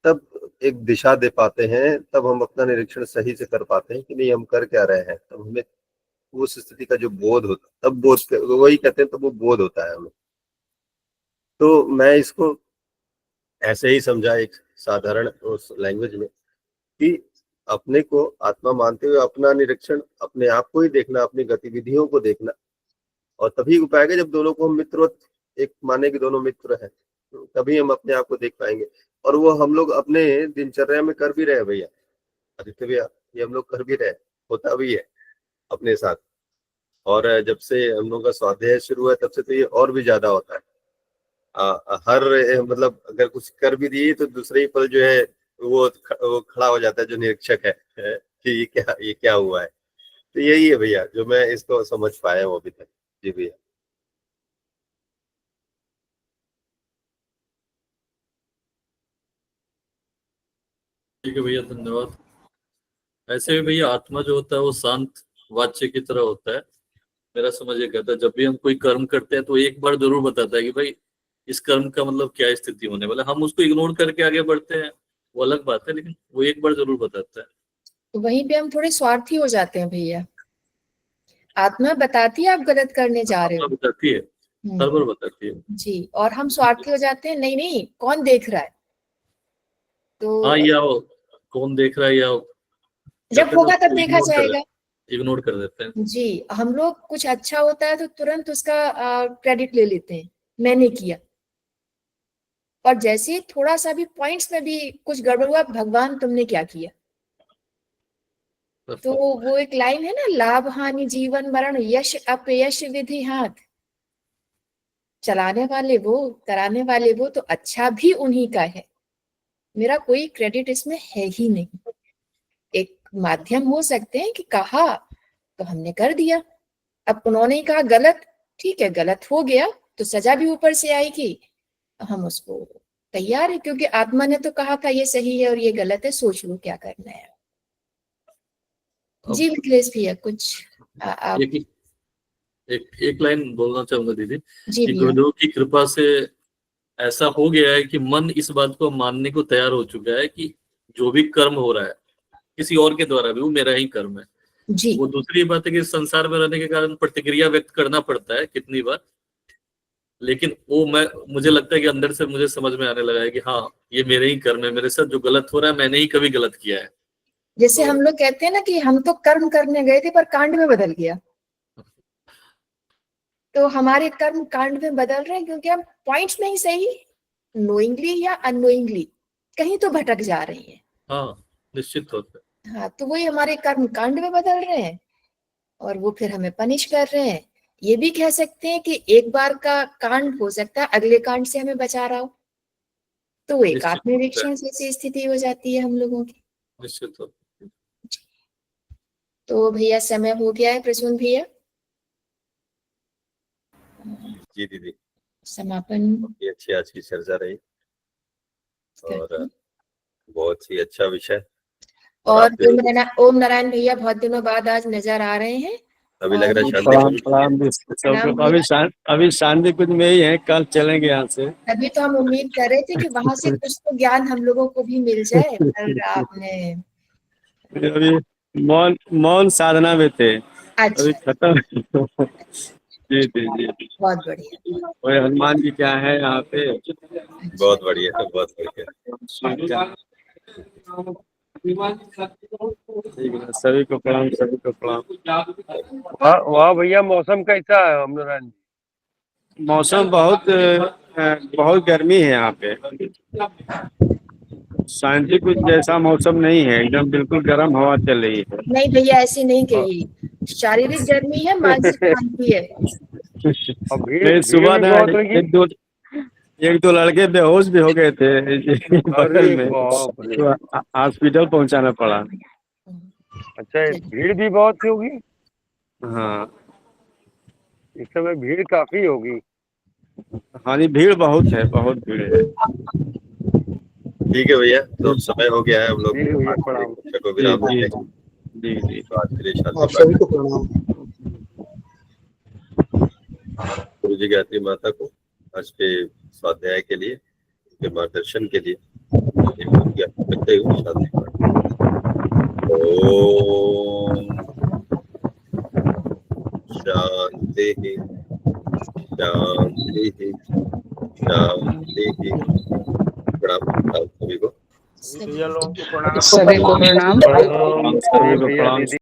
तब एक दिशा दे पाते हैं, तब हम अपना निरीक्षण सही से कर पाते हैं कि नहीं हम कर क्या रहे हैं। तब हमें उस स्थिति का जो बोध होता है, तब बोध वही कहते हैं, तब वो बोध होता है हमें। तो मैं इसको ऐसे ही समझा एक साधारण उस लैंग्वेज में कि अपने को आत्मा मानते हुए अपना निरीक्षण, अपने आप को ही देखना, अपनी गतिविधियों को देखना, और तभी हो पाएगा जब दोनों को हम मित्रवत एक माने कि दोनों मित्र हैं, तभी हम अपने आप को देख पाएंगे। और वो हम लोग अपने दिनचर्या में कर भी रहे भैया, आदित्य भैया, ये हम लोग कर भी रहे, होता भी है अपने साथ। और जब से हम लोग का स्वाध्याय शुरू हुआ तब से तो ये और भी ज्यादा होता है। हर मतलब अगर कुछ कर भी दिए तो दूसरे ही पल जो है वो खड़ा हो जाता है जो निरीक्षक है कि ये क्या हुआ है। तो यही है भैया जो मैं इसको समझ पाया हूँ अभी तक। जी भैया। ठीक है भैया, धन्यवाद। ऐसे भी भैया आत्मा जो होता है वो शांत वाच्य की तरह होता है। मेरा समझ ये कहता है जब भी हम कोई कर्म करते हैं तो एक बार जरूर बताता है कि भाई इस कर्म का मतलब क्या स्थिति होने वाला है। हम उसको इग्नोर करके आगे बढ़ते हैं वो अलग बात है, लेकिन वो एक बार जरूर बताता है। तो वहीं पे हम थोड़े स्वार्थी हो जाते हैं भैया। आत्मा बताती है आप गलत करने जा रहे आत्मा हो, बताती है, हर बार बताती है जी, और हम स्वार्थी हो जाते हैं, नहीं नहीं कौन देख रहा है। तो हाँ, या कौन देख रहा है, या जब होगा तब देखा जाएगा। इग्नोर कर देते हैं। जी, हम लोग कुछ अच्छा होता है तो तुरंत उसका क्रेडिट ले लेते हैं, मैंने किया। और जैसे ही थोड़ा सा भी पॉइंट्स में भी कुछ गड़बड़ हुआ, भगवान तुमने क्या किया। तो वो एक लाइन है ना, लाभ हानि जीवन मरण यश अपयश विधि हाथ, चलाने वाले वो कराने वाले वो, तो अच्छा भी उन्हीं का है, मेरा कोई क्रेडिट इसमें है ही नहीं। एक माध्यम हो सकते हैं कि कहा तो हमने कर दिया, अब उन्होंने ही कहा गलत, ठीक है गलत हो गया तो सजा भी ऊपर से आएगी, हम उसको तैयार है, क्योंकि आत्मा ने तो कहा था ये सही है और ये गलत है, सोच लो क्या करना है। जी मिथिलेश भैया कुछ आप। एक लाइन बोलना चाहूंगा दीदी जी कि भैया। गुरुदेव की कृपा से ऐसा हो गया है कि मन इस बात को मानने को तैयार हो चुका है कि जो भी कर्म हो रहा है किसी और के द्वारा भी वो मेरा ही कर्म है। जी वो दूसरी बात है कि संसार में रहने के कारण प्रतिक्रिया व्यक्त करना पड़ता है कितनी बार, लेकिन वो मुझे लगता है कि अंदर से मुझे समझ में आने लगा है कि हाँ ये मेरे ही कर्म है, मेरे साथ जो गलत हो रहा है मैंने ही कभी गलत किया है। जैसे तो हम लोग कहते हैं ना कि हम तो कर्म करने गए थे पर कांड में बदल गया, तो हमारे कर्म कांड में बदल रहे हैं क्योंकि हम पॉइंट्स में ही सही, नोइंगली या अननोइंगली कहीं तो भटक जा रही हैं। हाँ निश्चित तौर पर। हाँ, तो वही हमारे कर्म कांड में बदल रहे हैं और वो फिर हमें पनिश कर रहे हैं। ये भी कह सकते हैं कि एक बार का कांड हो सकता है अगले कांड से हमें बचा रहा हो, तो एक निश्चित आत्मनिरीक्षण जैसी स्थिति हो जाती है हम लोगों की। निश्चित तौर पर। तो भैया समय हो गया है, प्रसून भैया जी दीदी, समापन। ये अच्छी आज की चर्चा रही और बहुत ही अच्छा विषय। और ओम नारायण भैया बहुत दिनों बाद आज नजर आ रहे हैं, अभी लग रहा है शांति प्रणाम कुंज। प्रणाम सबको। अभी शांति कुंज में ही है, कल चलेंगे यहाँ से। अभी तो हम उम्मीद कर रहे थे कि वहां से कुछ तो ज्ञान हम लोगों को भी मिल जाए, पर आपने अभी मौन साधना में थे, अच्छा अभी खत्म। जी जी जी, बहुत बढ़िया। और हनुमान जी क्या है यहाँ पे। बहुत बढ़िया, बहुत बढ़िया। ठीक है, सभी को प्रणाम, सभी को प्रणाम। वहाँ भैया मौसम कैसा है अमरान जी? मौसम बहुत गर्मी है यहाँ पे। शांति कुछ जैसा मौसम नहीं है, एकदम बिल्कुल गर्म हवा चल रही है। नहीं भैया, ऐसी नहीं कहिए, शारीरिक गर्मी है, मानसिक शांति है। और नहीं, सुबह भी ना बहुत होगी। एक दो लड़के बेहोश भी हो गए थे बगल में, बाप रे। तो हॉस्पिटल पहुंचाना पड़ा। अच्छा, भीड़ भी बहुत होगी हाँ इस समय, भीड़ काफी होगी। हाँ जी, भीड़ बहुत है, बहुत भीड़ है। ठीक है भैया, तो समय हो गया है, हम लोग जी भैया, प्रणाम। कक्षा को विराम जी, देते हैं। जी जी, तो आज के लिए शांति आप सभी को प्रणाम। गुरु जी गायत्री माता को आज के स्वाध्याय के लिए, उनके मार्गदर्शन के लिए करते हुए शांति पाठ। ओम शांति शांति शांति। प्रणाम सभी को। सभी को प्रणाम। सभी को प्रणाम। दीदी।